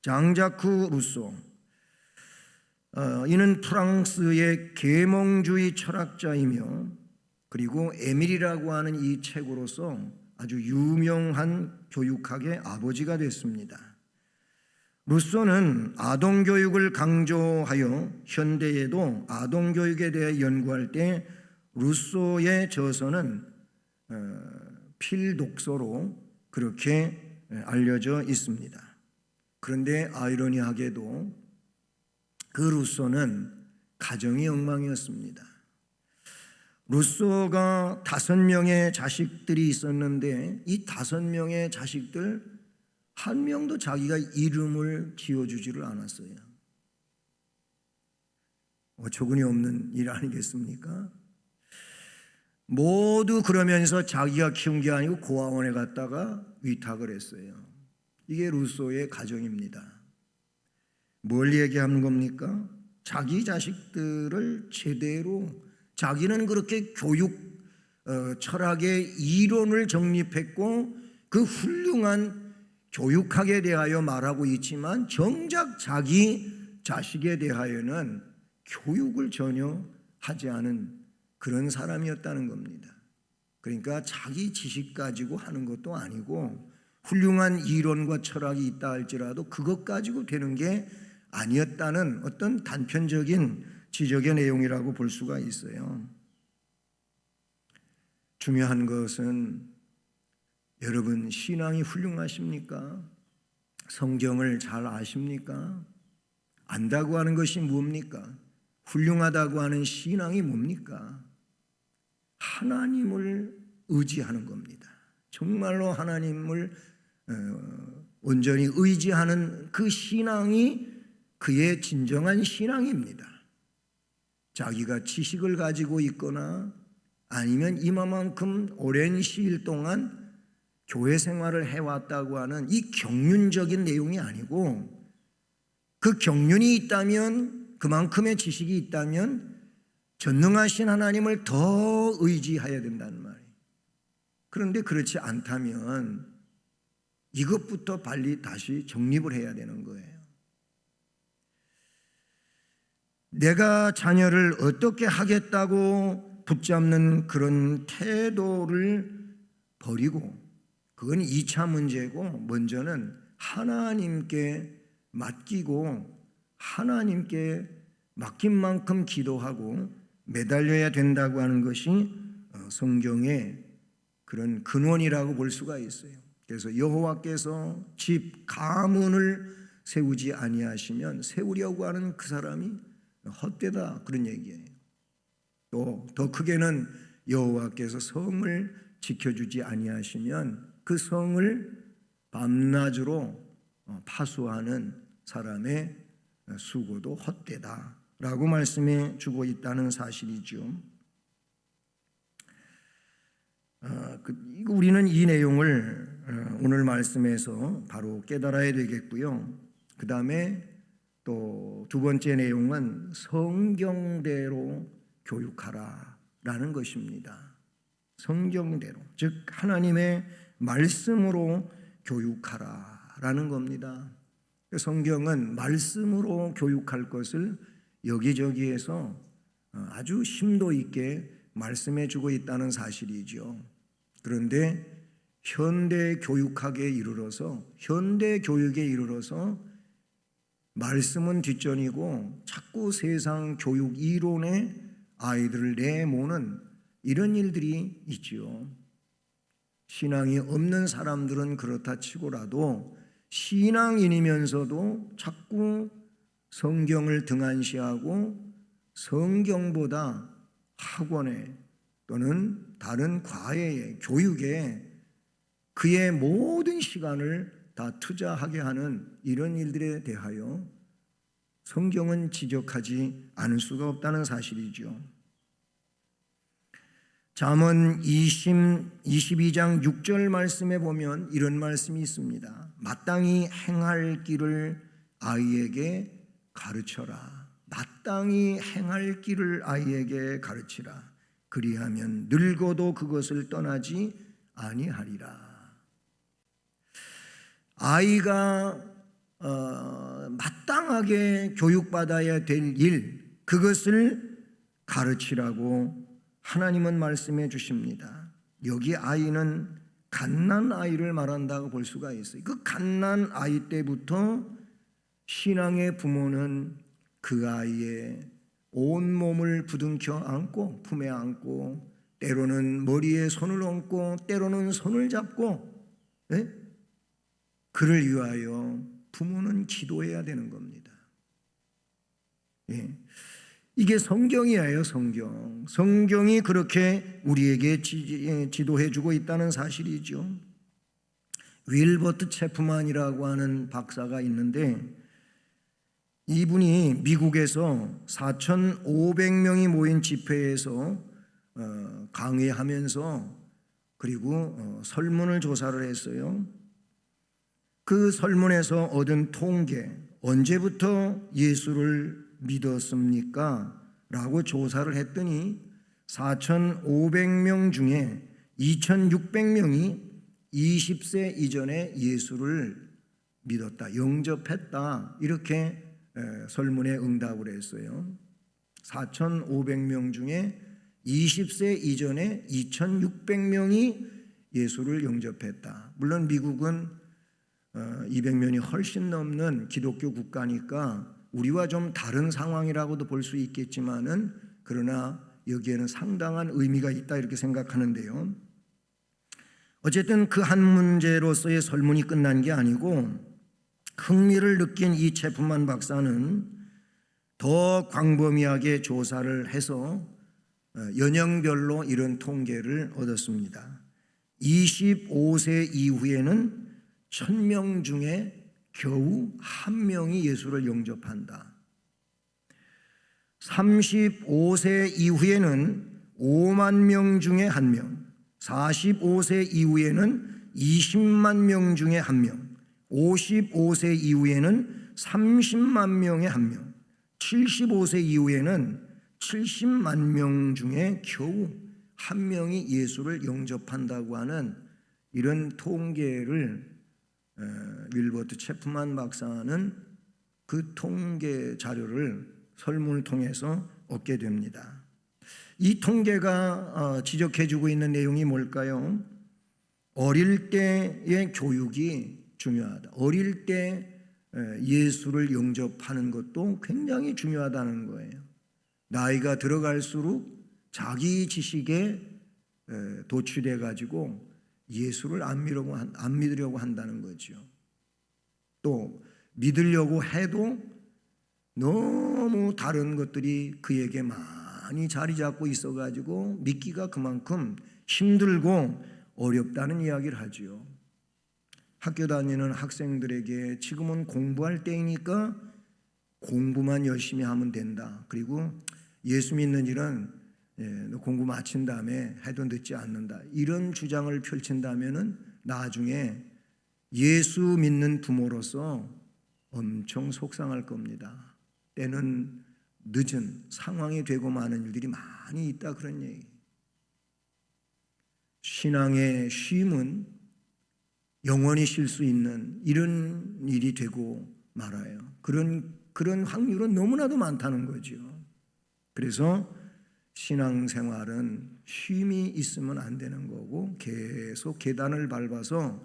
Speaker 2: 장자크 루소, 이는 프랑스의 계몽주의 철학자이며 그리고 에밀이라고 하는 이 책으로서 아주 유명한 교육학의 아버지가 됐습니다. 루소는 아동교육을 강조하여 현대에도 아동교육에 대해 연구할 때 루소의 저서는 필독서로 그렇게 알려져 있습니다. 그런데 아이러니하게도 그 루소는 가정이 엉망이었습니다. 루소가 5명의 자식들이 있었는데 이 5명의 자식들 한 명도 자기가 이름을 지어주지를 않았어요. 어처구니 없는 일 아니겠습니까? 모두 그러면서 자기가 키운 게 아니고 고아원에 갔다가 위탁을 했어요. 이게 루소의 가정입니다. 뭘 얘기하는 겁니까? 자기 자식들을 제대로 자기는 그렇게 교육 철학의 이론을 정립했고 그 훌륭한 교육학에 대하여 말하고 있지만 정작 자기 자식에 대하여는 교육을 전혀 하지 않은 그런 사람이었다는 겁니다. 그러니까 자기 지식 가지고 하는 것도 아니고 훌륭한 이론과 철학이 있다 할지라도 그것 가지고 되는 게 아니었다는 어떤 단편적인 지적의 내용이라고 볼 수가 있어요. 중요한 것은 여러분 신앙이 훌륭하십니까? 성경을 잘 아십니까? 안다고 하는 것이 뭡니까? 훌륭하다고 하는 신앙이 뭡니까? 하나님을 의지하는 겁니다. 정말로 하나님을 온전히 의지하는 그 신앙이 그의 진정한 신앙입니다. 자기가 지식을 가지고 있거나 아니면 이만큼 오랜 시일 동안 교회 생활을 해왔다고 하는 이 경륜적인 내용이 아니고 그 경륜이 있다면 그만큼의 지식이 있다면 전능하신 하나님을 더 의지해야 된다는 말이에요. 그런데 그렇지 않다면 이것부터 빨리 다시 정립을 해야 되는 거예요. 내가 자녀를 어떻게 하겠다고 붙잡는 그런 태도를 버리고, 그건 2차 문제고, 먼저는 하나님께 맡기고 하나님께 맡긴 만큼 기도하고 매달려야 된다고 하는 것이 성경의 그런 근원이라고 볼 수가 있어요. 그래서 여호와께서 집 가문을 세우지 아니하시면 세우려고 하는 그 사람이 헛되다, 그런 얘기예요. 또 더 크게는 여호와께서 성을 지켜주지 아니하시면 그 성을 밤낮으로 파수하는 사람의 수고도 헛되다라고 말씀해 주고 있다는 사실이죠. 우리는 이 내용을 오늘 말씀에서 바로 깨달아야 되겠고요. 그 다음에 또 두 번째 내용은 성경대로 교육하라라는 것입니다. 성경대로, 즉 하나님의 말씀으로 교육하라라는 겁니다. 성경은 말씀으로 교육할 것을 여기저기에서 아주 심도 있게 말씀해 주고 있다는 사실이죠. 그런데 현대 교육학에 이르러서, 현대 교육에 이르러서 말씀은 뒷전이고 자꾸 세상 교육 이론에 아이들을 내모는 이런 일들이 있지요. 신앙이 없는 사람들은 그렇다 치고라도 신앙인이면서도 자꾸 성경을 등한시하고 성경보다 학원에 또는 다른 과외에, 교육에 그의 모든 시간을 다 투자하게 하는 이런 일들에 대하여 성경은 지적하지 않을 수가 없다는 사실이죠. 잠언 22장 6절 말씀에 보면 이런 말씀이 있습니다. 마땅히 행할 길을 아이에게 가르쳐라. 마땅히 행할 길을 아이에게 가르치라. 그리하면 늙어도 그것을 떠나지 아니하리라. 아이가 마땅하게 교육받아야 될 일, 그것을 가르치라고 하나님은 말씀해 주십니다. 여기 아이는 갓난 아이를 말한다고 볼 수가 있어요. 그 갓난 아이 때부터 신앙의 부모는 그 아이의 온몸을 부둥켜 안고 품에 안고 때로는 머리에 손을 얹고 때로는 손을 잡고, 그를 위하여 부모는 기도해야 되는 겁니다. 이게 성경이에요. 성경이 그렇게 우리에게 지도해 주고 있다는 사실이죠. 윌버트 체프만이라고 하는 박사가 있는데, 이분이 미국에서 4,500명이 모인 집회에서 강의하면서 그리고 설문을 조사를 했어요. 그 설문에서 얻은 통계, 언제부터 예수를 믿었습니까? 라고 조사를 했더니 4,500명 중에 2,600명이 20세 이전에 예수를 믿었다, 영접했다, 이렇게 설문에 응답을 했어요. 4,500명 중에 20세 이전에 2,600명이 예수를 영접했다. 물론 미국은 200년이 훨씬 넘는 기독교 국가니까 우리와 좀 다른 상황이라고도 볼 수 있겠지만은, 그러나 여기에는 상당한 의미가 있다, 이렇게 생각하는데요. 어쨌든 그 한 문제로서의 설문이 끝난 게 아니고, 흥미를 느낀 이 체프만 박사는 더 광범위하게 조사를 해서 연령별로 이런 통계를 얻었습니다. 25세 이후에는 1,000명 중에 겨우 1명이 예수를 영접한다. 35세 이후에는 5만 명 중에 1명, 45세 이후에는 20만 명 중에 1명, 55세 이후에는 30만 명에 1명, 75세 이후에는 70만 명 중에 겨우 한 명이 예수를 영접한다고 하는 이런 통계를 윌버트 체프만 박사는 그 통계 자료를 설문을 통해서 얻게 됩니다. 이 통계가 지적해주고 있는 내용이 뭘까요? 어릴 때의 교육이 중요하다. 어릴 때 예수를 영접하는 것도 굉장히 중요하다는 거예요. 나이가 들어갈수록 자기 지식에 도취돼 가지고 예수를 안 믿으려고 한다는 거죠. 또 믿으려고 해도 너무 다른 것들이 그에게 많이 자리 잡고 있어 가지고 믿기가 그만큼 힘들고 어렵다는 이야기를 하죠. 학교 다니는 학생들에게 지금은 공부할 때이니까 공부만 열심히 하면 된다. 그리고 예수 믿는 일은 너 공부 마친 다음에 해도 늦지 않는다. 이런 주장을 펼친다면은 나중에 예수 믿는 부모로서 엄청 속상할 겁니다. 때는 늦은 상황이 되고 마는 일들이 많이 있다, 그런 얘기. 신앙의 쉼은 영원히 쉴 수 있는 이런 일이 되고 말아요. 그런 확률은 너무나도 많다는 거죠. 그래서 신앙생활은 쉼이 있으면 안 되는 거고 계속 계단을 밟아서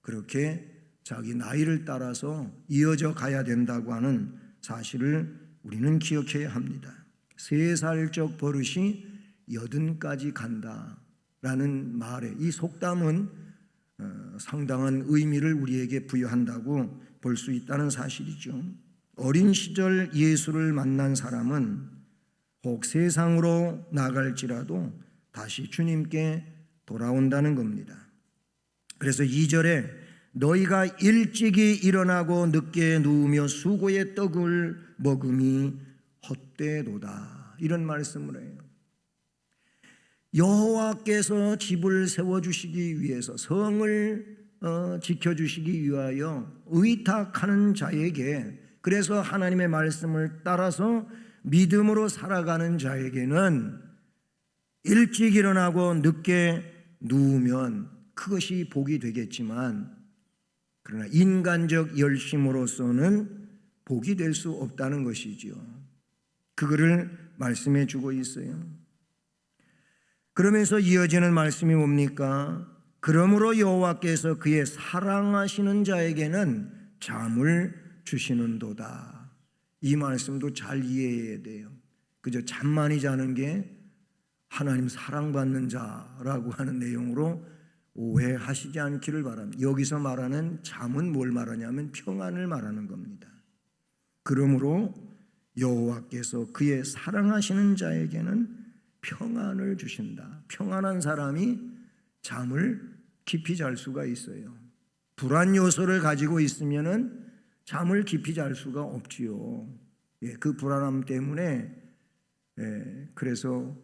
Speaker 2: 그렇게 자기 나이를 따라서 이어져 가야 된다고 하는 사실을 우리는 기억해야 합니다. 3살적 버릇이 80까지 간다라는 말에 이 속담은 상당한 의미를 우리에게 부여한다고 볼 수 있다는 사실이죠. 어린 시절 예수를 만난 사람은 혹 세상으로 나갈지라도 다시 주님께 돌아온다는 겁니다. 그래서 2절에 너희가 일찍이 일어나고 늦게 누우며 수고의 떡을 먹음이 헛되도다, 이런 말씀을 해요. 여호와께서 집을 세워주시기 위해서, 성을 지켜주시기 위하여 의탁하는 자에게, 그래서 하나님의 말씀을 따라서 믿음으로 살아가는 자에게는 일찍 일어나고 늦게 누우면 그것이 복이 되겠지만, 그러나 인간적 열심으로서는 복이 될 수 없다는 것이지요. 그거를 말씀해 주고 있어요. 그러면서 이어지는 말씀이 뭡니까? 그러므로 여호와께서 그의 사랑하시는 자에게는 잠을 주시는도다. 이 말씀도 잘 이해해야 돼요. 그저 잠만이 자는 게 하나님 사랑받는 자라고 하는 내용으로 오해하시지 않기를 바랍니다. 여기서 말하는 잠은 뭘 말하냐면 평안을 말하는 겁니다. 그러므로 여호와께서 그의 사랑하시는 자에게는 평안을 주신다. 평안한 사람이 잠을 깊이 잘 수가 있어요. 불안 요소를 가지고 있으면은 잠을 깊이 잘 수가 없지요. 그 불안함 때문에 그래서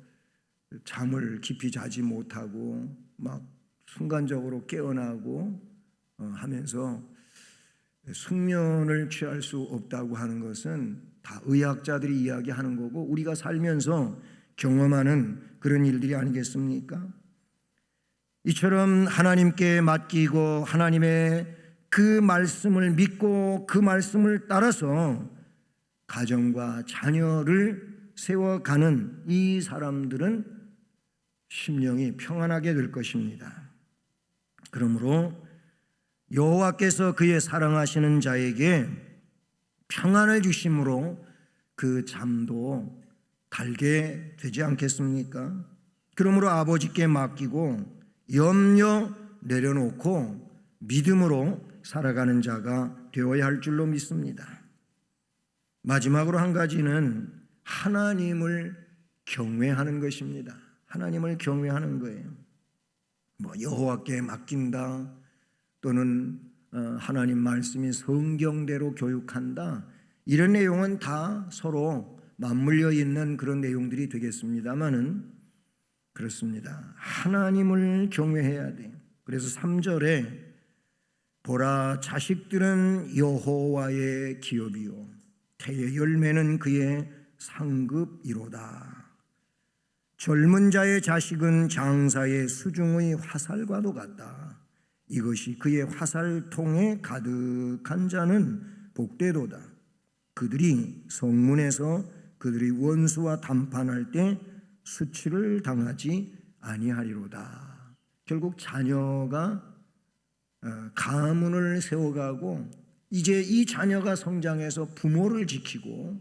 Speaker 2: 잠을 깊이 자지 못하고 막 순간적으로 깨어나고 하면서 숙면을 취할 수 없다고 하는 것은 다 의학자들이 이야기하는 거고 우리가 살면서 경험하는 그런 일들이 아니겠습니까? 이처럼 하나님께 맡기고 하나님의 그 말씀을 믿고 그 말씀을 따라서 가정과 자녀를 세워가는 이 사람들은 심령이 평안하게 될 것입니다. 그러므로 여호와께서 그의 사랑하시는 자에게 평안을 주심으로 그 잠도 달게 되지 않겠습니까? 그러므로 아버지께 맡기고 염려 내려놓고 믿음으로 살아가는 자가 되어야 할 줄로 믿습니다. 마지막으로 한 가지는 하나님을 경외하는 것입니다. 하나님을 경외하는 거예요. 여호와께 맡긴다, 또는 하나님 말씀이 성경대로 교육한다, 이런 내용은 다 서로 맞물려 있는 그런 내용들이 되겠습니다만은 그렇습니다. 하나님을 경외해야 돼요. 그래서 3절에 보라, 자식들은 여호와의 기업이요 태의 열매는 그의 상급이로다. 젊은 자의 자식은 장사의 수중의 화살과도 같다. 이것이 그의 화살통에 가득한 자는 복되도다. 그들이 성문에서 그들이 원수와 담판할 때 수치를 당하지 아니하리로다. 결국 자녀가 가문을 세워가고 이제 이 자녀가 성장해서 부모를 지키고,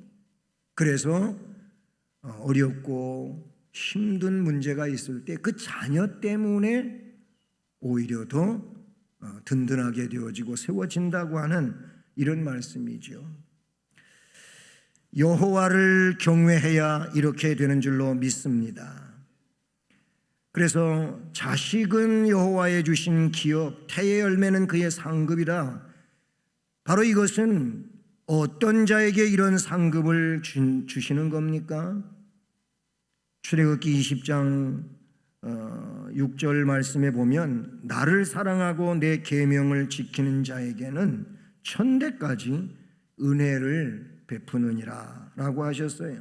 Speaker 2: 그래서 어렵고 힘든 문제가 있을 때 그 자녀 때문에 오히려 더 든든하게 되어지고 세워진다고 하는 이런 말씀이죠. 여호와를 경외해야 이렇게 되는 줄로 믿습니다. 그래서 자식은 여호와의 주신 기업, 태의 열매는 그의 상급이라. 바로 이것은 어떤 자에게 이런 상급을 주시는 겁니까? 출애굽기 20장 6절 말씀에 보면 나를 사랑하고 내 계명을 지키는 자에게는 천대까지 은혜를 베푸느니라 라고 하셨어요.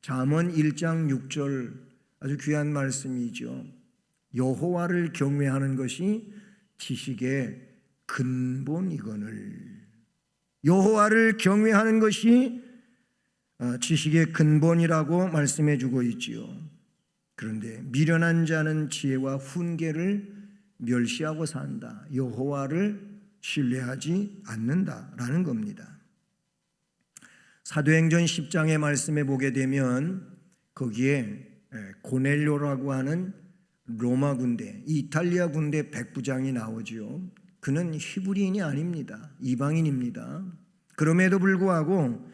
Speaker 2: 잠언 1장 6절 아주 귀한 말씀이죠. 여호와를 경외하는 것이 지식의 근본이거늘. 여호와를 경외하는 것이 지식의 근본이라고 말씀해 주고 있지요. 그런데 미련한 자는 지혜와 훈계를 멸시하고 산다. 여호와를 신뢰하지 않는다라는 겁니다. 사도행전 10장의 말씀에 보게 되면 거기에 고넬료라고 하는 로마 군대, 이탈리아 군대 백부장이 나오지요. 그는 히브리인이 아닙니다. 이방인입니다. 그럼에도 불구하고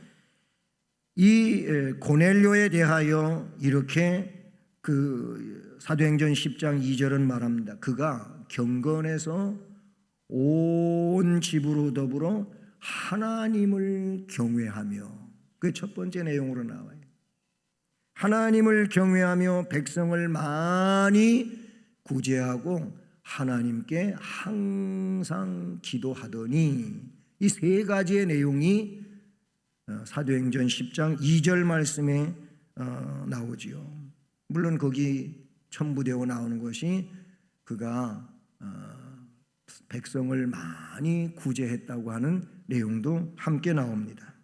Speaker 2: 이 고넬료에 대하여 이렇게 그 사도행전 10장 2절은 말합니다. 그가 경건해서 온 집으로 더불어 하나님을 경외하며, 그게 첫 번째 내용으로 나와요. 하나님을 경외하며 백성을 많이 구제하고 하나님께 항상 기도하더니, 이 세 가지의 내용이 사도행전 10장 2절 말씀에 나오지요. 물론 거기 첨부되어 나오는 것이 그가 백성을 많이 구제했다고 하는 내용도 함께 나옵니다.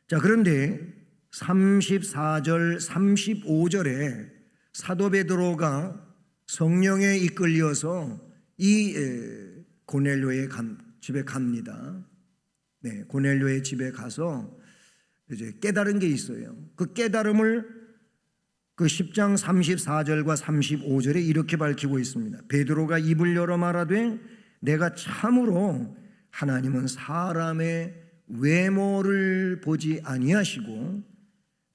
Speaker 2: 자, 그런데 34절 35절에 사도 베드로가 성령에 이끌려서 이 고넬료의 집에 갑니다. 네, 고넬료의 집에 가서 이제 깨달은 게 있어요. 그 깨달음을 그 10장 34절과 35절에 이렇게 밝히고 있습니다. 베드로가 입을 열어 말하되 내가 참으로 하나님은 사람의 외모를 보지 아니하시고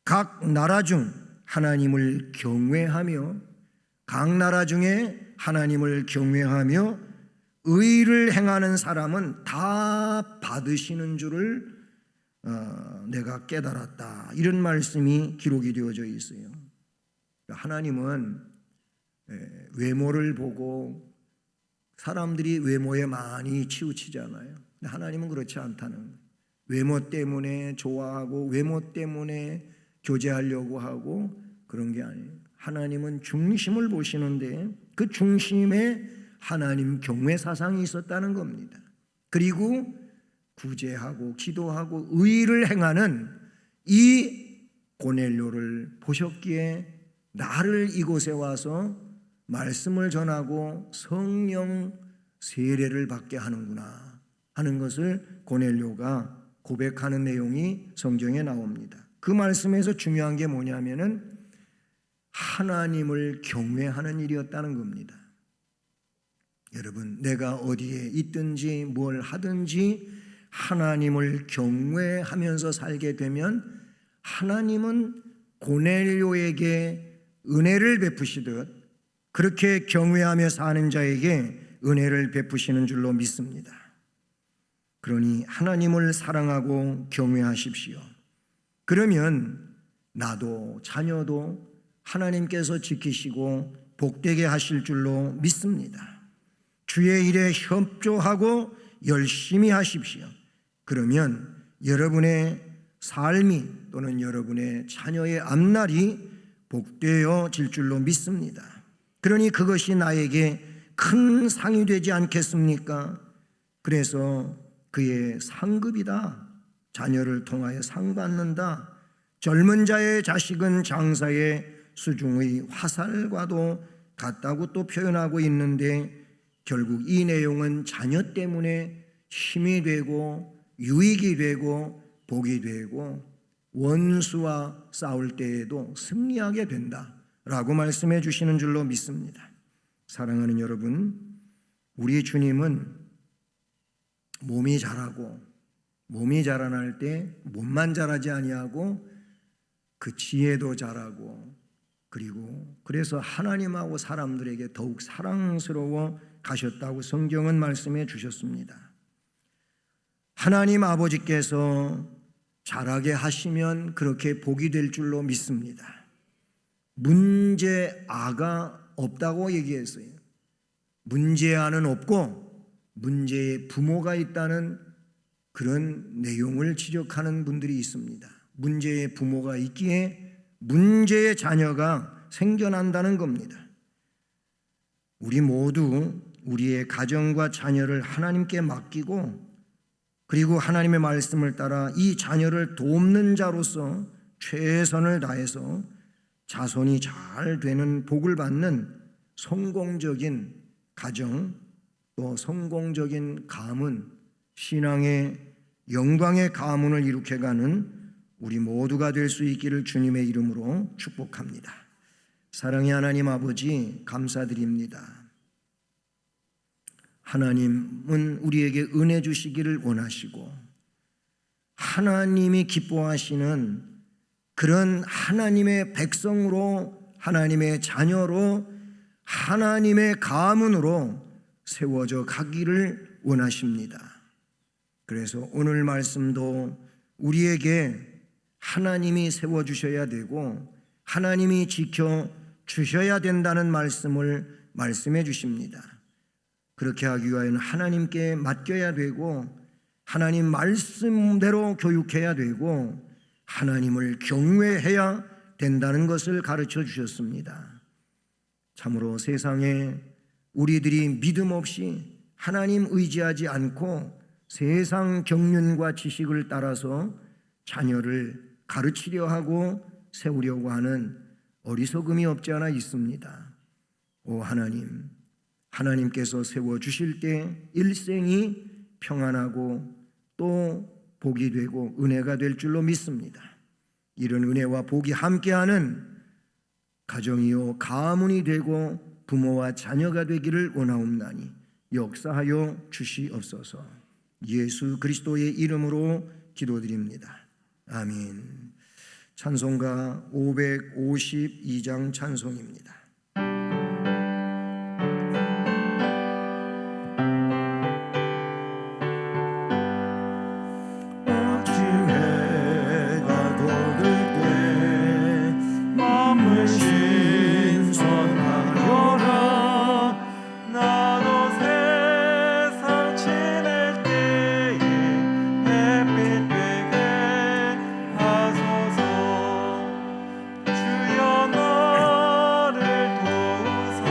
Speaker 2: 각 나라 중 하나님을 경외하며, 각 나라 중에 하나님을 경외하며 의를 행하는 사람은 다 받으시는 줄을 내가 깨달았다. 이런 말씀이 기록이 되어져 있어요. 하나님은 외모를 보고 사람들이 외모에 많이 치우치잖아요. 근데 하나님은 그렇지 않다는 거예요. 외모 때문에 좋아하고 외모 때문에 교제하려고 하고 그런 게 아니에요. 하나님은 중심을 보시는데 그 중심에 하나님 경외 사상이 있었다는 겁니다. 그리고 구제하고 기도하고 의를 행하는 이 고넬료를 보셨기에 나를 이곳에 와서 말씀을 전하고 성령 세례를 받게 하는구나 하는 것을 고넬료가 고백하는 내용이 성경에 나옵니다. 그 말씀에서 중요한 게 뭐냐면은 하나님을 경외하는 일이었다는 겁니다. 여러분, 내가 어디에 있든지 뭘 하든지 하나님을 경외하면서 살게 되면 하나님은 고넬료에게 은혜를 베푸시듯 그렇게 경외하며 사는 자에게 은혜를 베푸시는 줄로 믿습니다. 그러니 하나님을 사랑하고 경외하십시오. 그러면 나도 자녀도 하나님께서 지키시고 복되게 하실 줄로 믿습니다. 주의 일에 협조하고 열심히 하십시오. 그러면 여러분의 삶이 또는 여러분의 자녀의 앞날이 복되어질 줄로 믿습니다. 그러니 그것이 나에게 큰 상이 되지 않겠습니까? 그래서 그의 상급이다. 자녀를 통하여 상 받는다. 젊은 자의 자식은 장사의 수중의 화살과도 같다고 또 표현하고 있는데, 결국 이 내용은 자녀 때문에 힘이 되고 유익이 되고 복이 되고 원수와 싸울 때에도 승리하게 된다라고 말씀해 주시는 줄로 믿습니다. 사랑하는 여러분, 우리 주님은 몸이 자라고, 몸이 자라날 때 몸만 자라지 아니하고 그 지혜도 자라고, 그리고 그래서 하나님하고 사람들에게 더욱 사랑스러워 가셨다고 성경은 말씀해 주셨습니다. 하나님 아버지께서 자라게 하시면 그렇게 복이 될 줄로 믿습니다. 문제아가 없다고 얘기했어요. 문제아는 없고 문제의 부모가 있다는 그런 내용을 지적하는 분들이 있습니다. 문제의 부모가 있기에 문제의 자녀가 생겨난다는 겁니다. 우리 모두 우리의 가정과 자녀를 하나님께 맡기고, 그리고 하나님의 말씀을 따라 이 자녀를 돕는 자로서 최선을 다해서 자손이 잘 되는 복을 받는 성공적인 가정, 또 성공적인 가문, 신앙의 영광의 가문을 이룩해가는 우리 모두가 될 수 있기를 주님의 이름으로 축복합니다. 사랑의 하나님 아버지, 감사드립니다. 하나님은 우리에게 은혜 주시기를 원하시고, 하나님이 기뻐하시는 그런 하나님의 백성으로, 하나님의 자녀로, 하나님의 가문으로 세워져 가기를 원하십니다. 그래서 오늘 말씀도 우리에게 하나님이 세워주셔야 되고 하나님이 지켜주셔야 된다는 말씀을 말씀해 주십니다. 그렇게 하기 위하여는 하나님께 맡겨야 되고, 하나님 말씀대로 교육해야 되고, 하나님을 경외해야 된다는 것을 가르쳐 주셨습니다. 참으로 세상에 우리들이 믿음 없이 하나님 의지하지 않고 세상 경륜과 지식을 따라서 자녀를 가르치려 하고 세우려고 하는 어리석음이 없지 않아 있습니다. 오 하나님, 하나님께서 세워주실 때 일생이 평안하고 또 복이 되고 은혜가 될 줄로 믿습니다. 이런 은혜와 복이 함께하는 가정이요 가문이 되고 부모와 자녀가 되기를 원하옵나니 역사하여 주시옵소서. 예수 그리스도의 이름으로 기도드립니다. 아멘. 찬송가 552장 찬송입니다.
Speaker 1: 해가 돋을 때 마음을 신선하여라. 나도 세상 지낼 때에 햇빛 되게 하소서. 주여 나를 도우사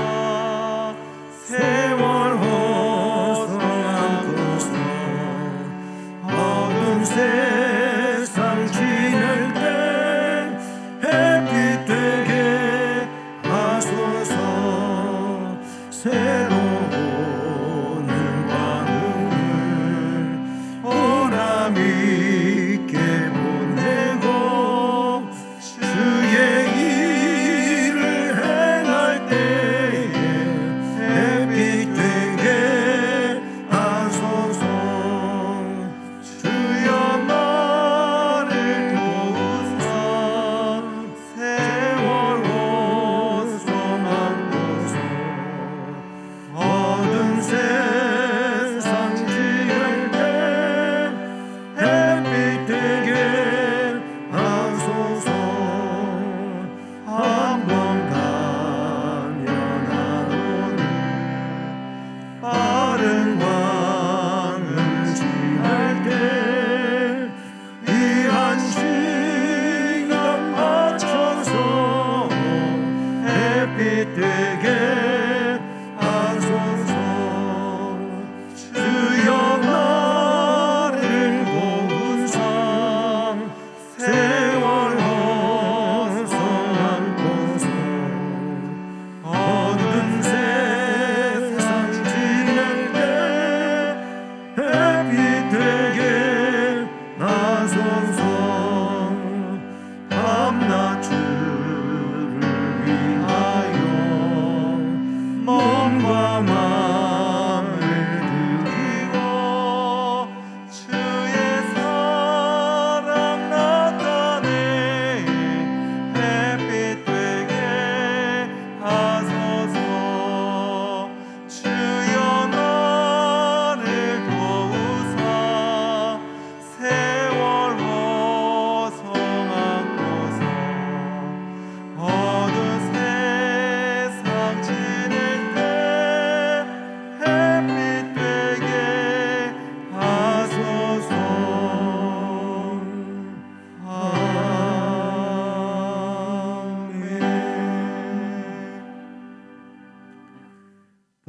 Speaker 1: 세월 호소 안고서 어두운 세상 지낼 때 햇빛 되게 하소서. 새로운 밤을 보람 있게 보내고 주의 일을 행할 때에 햇빛 되게 하소서. 주여 나를 도우사 세월 호소 안고서 어두운 세상 지을 때 햇빛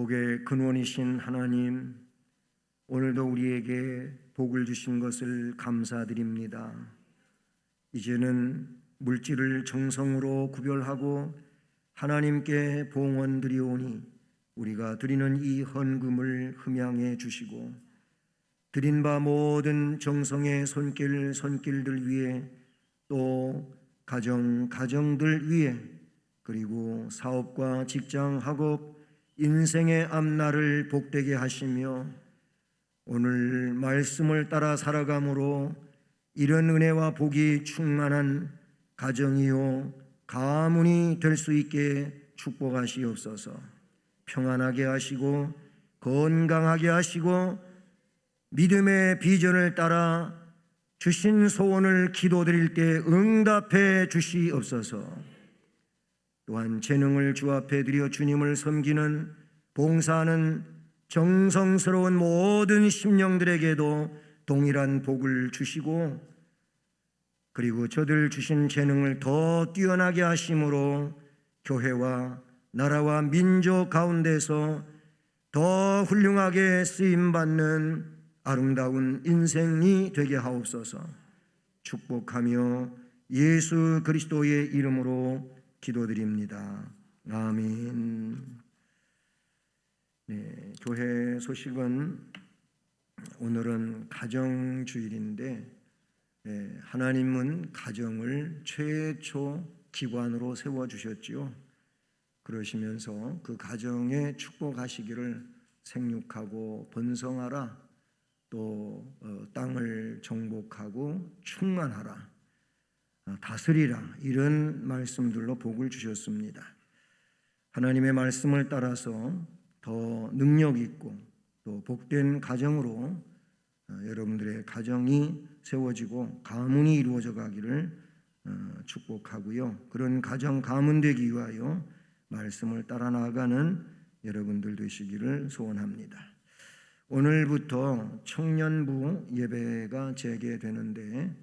Speaker 2: 복의 근원이신 하나님, 오늘도 우리에게 복을 주신 것을 감사드립니다. 이제는 물질을 정성으로 구별하고 하나님께 봉헌드리오니 우리가 드리는 이 헌금을 흠양해 주시고 드린 바 모든 정성의 손길들 위해 또 가정들 위해 그리고 사업과 직장, 학업, 인생의 앞날을 복되게 하시며 오늘 말씀을 따라 살아감으로 이런 은혜와 복이 충만한 가정이요 가문이 될 수 있게 축복하시옵소서. 평안하게 하시고 건강하게 하시고 믿음의 비전을 따라 주신 소원을 기도드릴 때 응답해 주시옵소서. 또한 재능을 주 앞에 드려 주님을 섬기는 봉사하는 정성스러운 모든 심령들에게도 동일한 복을 주시고 그리고 저들 주신 재능을 더 뛰어나게 하심으로 교회와 나라와 민족 가운데서 더 훌륭하게 쓰임받는 아름다운 인생이 되게 하옵소서. 축복하며 예수 그리스도의 이름으로 기도드립니다. 아멘. 네, 교회 소식은 오늘은 가정주일인데 하나님은 가정을 최초 기관으로 세워주셨지요. 그러시면서 그 가정에 축복하시기를 생육하고 번성하라, 또 땅을 정복하고 충만하라, 다스리라, 이런 말씀들로 복을 주셨습니다. 하나님의 말씀을 따라서 더 능력 있고 또 복된 가정으로 여러분들의 가정이 세워지고 가문이 이루어져 가기를 축복하고요. 그런 가정 가문 되기 위하여 말씀을 따라 나아가는 여러분들 되시기를 소원합니다. 오늘부터 청년부 예배가 재개되는데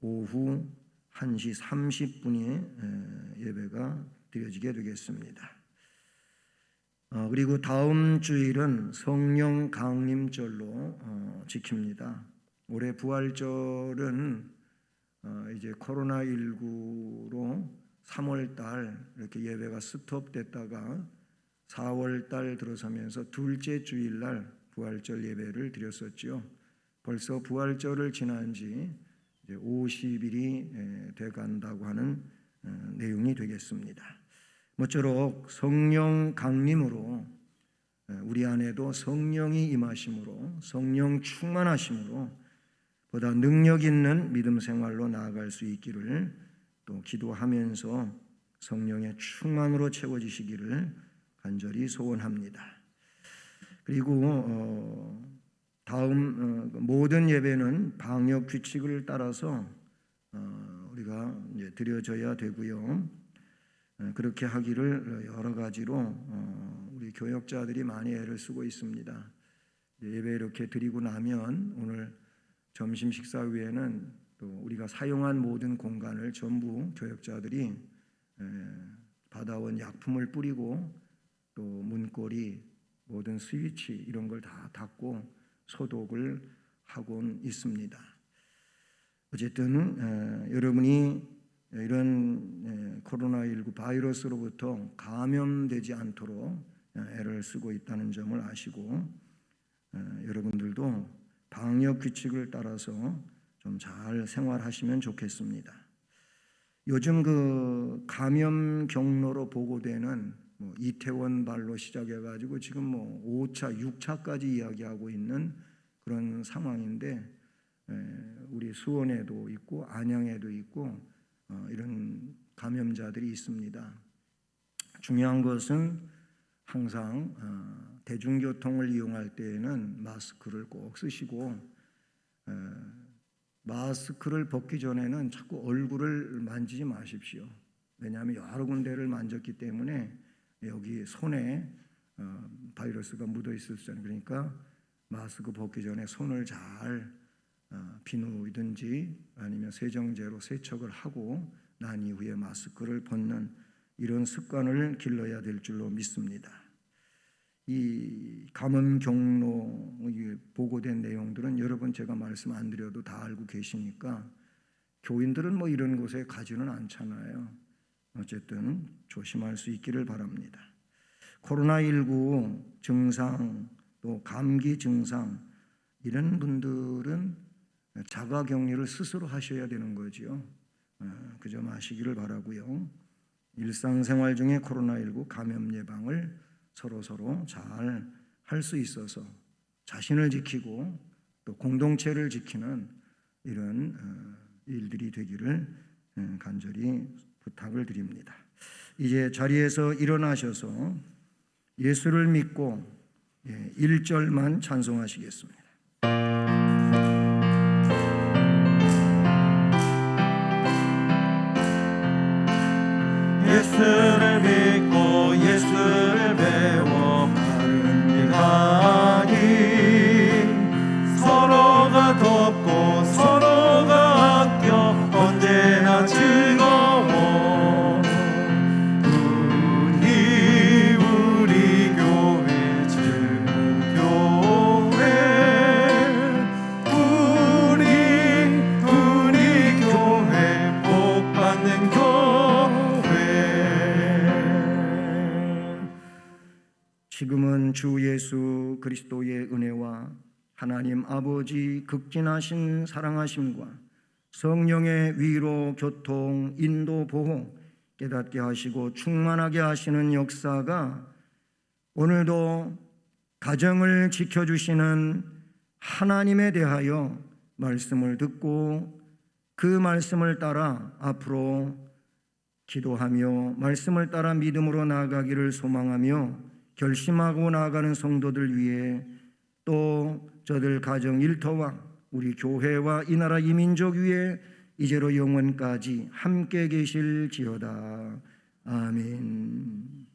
Speaker 2: 오후 1시 30분에 예배가 드려지게 되겠습니다. 그리고 다음 주일은 성령 강림절로 지킵니다. 올해 부활절은 이제 코로나19로 3월달 이렇게 예배가 스톱됐다가 4월달 들어서면서 둘째 주일날 부활절 예배를 드렸었죠. 벌써 부활절을 지난 지 이제 50일이 돼간다고 하는 내용이 되겠습니다. 모쪼록 성령 강림으로 우리 안에도 성령이 임하심으로 성령 충만하심으로 보다 능력 있는 믿음 생활로 나아갈 수 있기를 또 기도하면서 성령의 충만으로 채워지시기를 간절히 소원합니다. 그리고 다음 모든 예배는 방역 규칙을 따라서 우리가 이제 드려져야 되고요. 그렇게 하기를 여러 가지로 우리 교역자들이 많이 애를 쓰고 있습니다. 예배 이렇게 드리고 나면 오늘 점심 식사 후에는 또 우리가 사용한 모든 공간을 전부 교역자들이 받아온 약품을 뿌리고 또 문고리, 모든 스위치 이런 걸 다 닫고 소독을 하곤 있습니다. 어쨌든 여러분이 이런 코로나19 바이러스로부터 감염되지 않도록 애를 쓰고 있다는 점을 아시고 여러분들도 방역 규칙을 따라서 좀 잘 생활하시면 좋겠습니다. 요즘 그 감염 경로로 보고되는 이태원 발로 시작해가지고 지금 5차, 6차까지 이야기하고 있는 그런 상황인데 우리 수원에도 있고 안양에도 있고 이런 감염자들이 있습니다. 중요한 것은 항상 대중교통을 이용할 때에는 마스크를 꼭 쓰시고 마스크를 벗기 전에는 자꾸 얼굴을 만지지 마십시오. 왜냐하면 여러 군데를 만졌기 때문에 여기 손에 바이러스가 묻어 있을 수 있잖아요. 그러니까 마스크 벗기 전에 손을 잘 비누이든지 아니면 세정제로 세척을 하고 난 이후에 마스크를 벗는 이런 습관을 길러야 될 줄로 믿습니다. 이 감염 경로 보고된 내용들은 여러분 제가 말씀 안 드려도 다 알고 계시니까 교인들은 뭐 이런 곳에 가지는 않잖아요. 어쨌든 조심할 수 있기를 바랍니다. 코로나19 증상 또 감기 증상 이런 분들은 자가격리를 스스로 하셔야 되는 거죠. 그 점 아시기를 바라고요. 일상생활 중에 코로나19 감염 예방을 서로 잘 할 수 있어서 자신을 지키고 또 공동체를 지키는 이런 일들이 되기를 간절히 부탁을 드립니다. 이제 자리에서 일어나셔서 예수를 믿고 1절만 찬송하시겠습니다.
Speaker 1: 예수를 믿고 예수를 배워 바른 길 가니 서로가 돕고 서로가 아껴 언제나 즐거워 우리 교회 즐거운 교회 우리 교회 복 받는 교회.
Speaker 2: 지금은 주 예수 그리스도의 은혜와 하나님 아버지 극진하신 사랑하심과 성령의 위로 교통 인도 보호 깨닫게 하시고 충만하게 하시는 역사가 오늘도 가정을 지켜주시는 하나님에 대하여 말씀을 듣고 그 말씀을 따라 앞으로 기도하며 말씀을 따라 믿음으로 나아가기를 소망하며 결심하고 나아가는 성도들 위해 또 저들 가정 일터와 우리 교회와 이 나라 이 민족 위에 이제로 영원까지 함께 계실지어다. 아멘.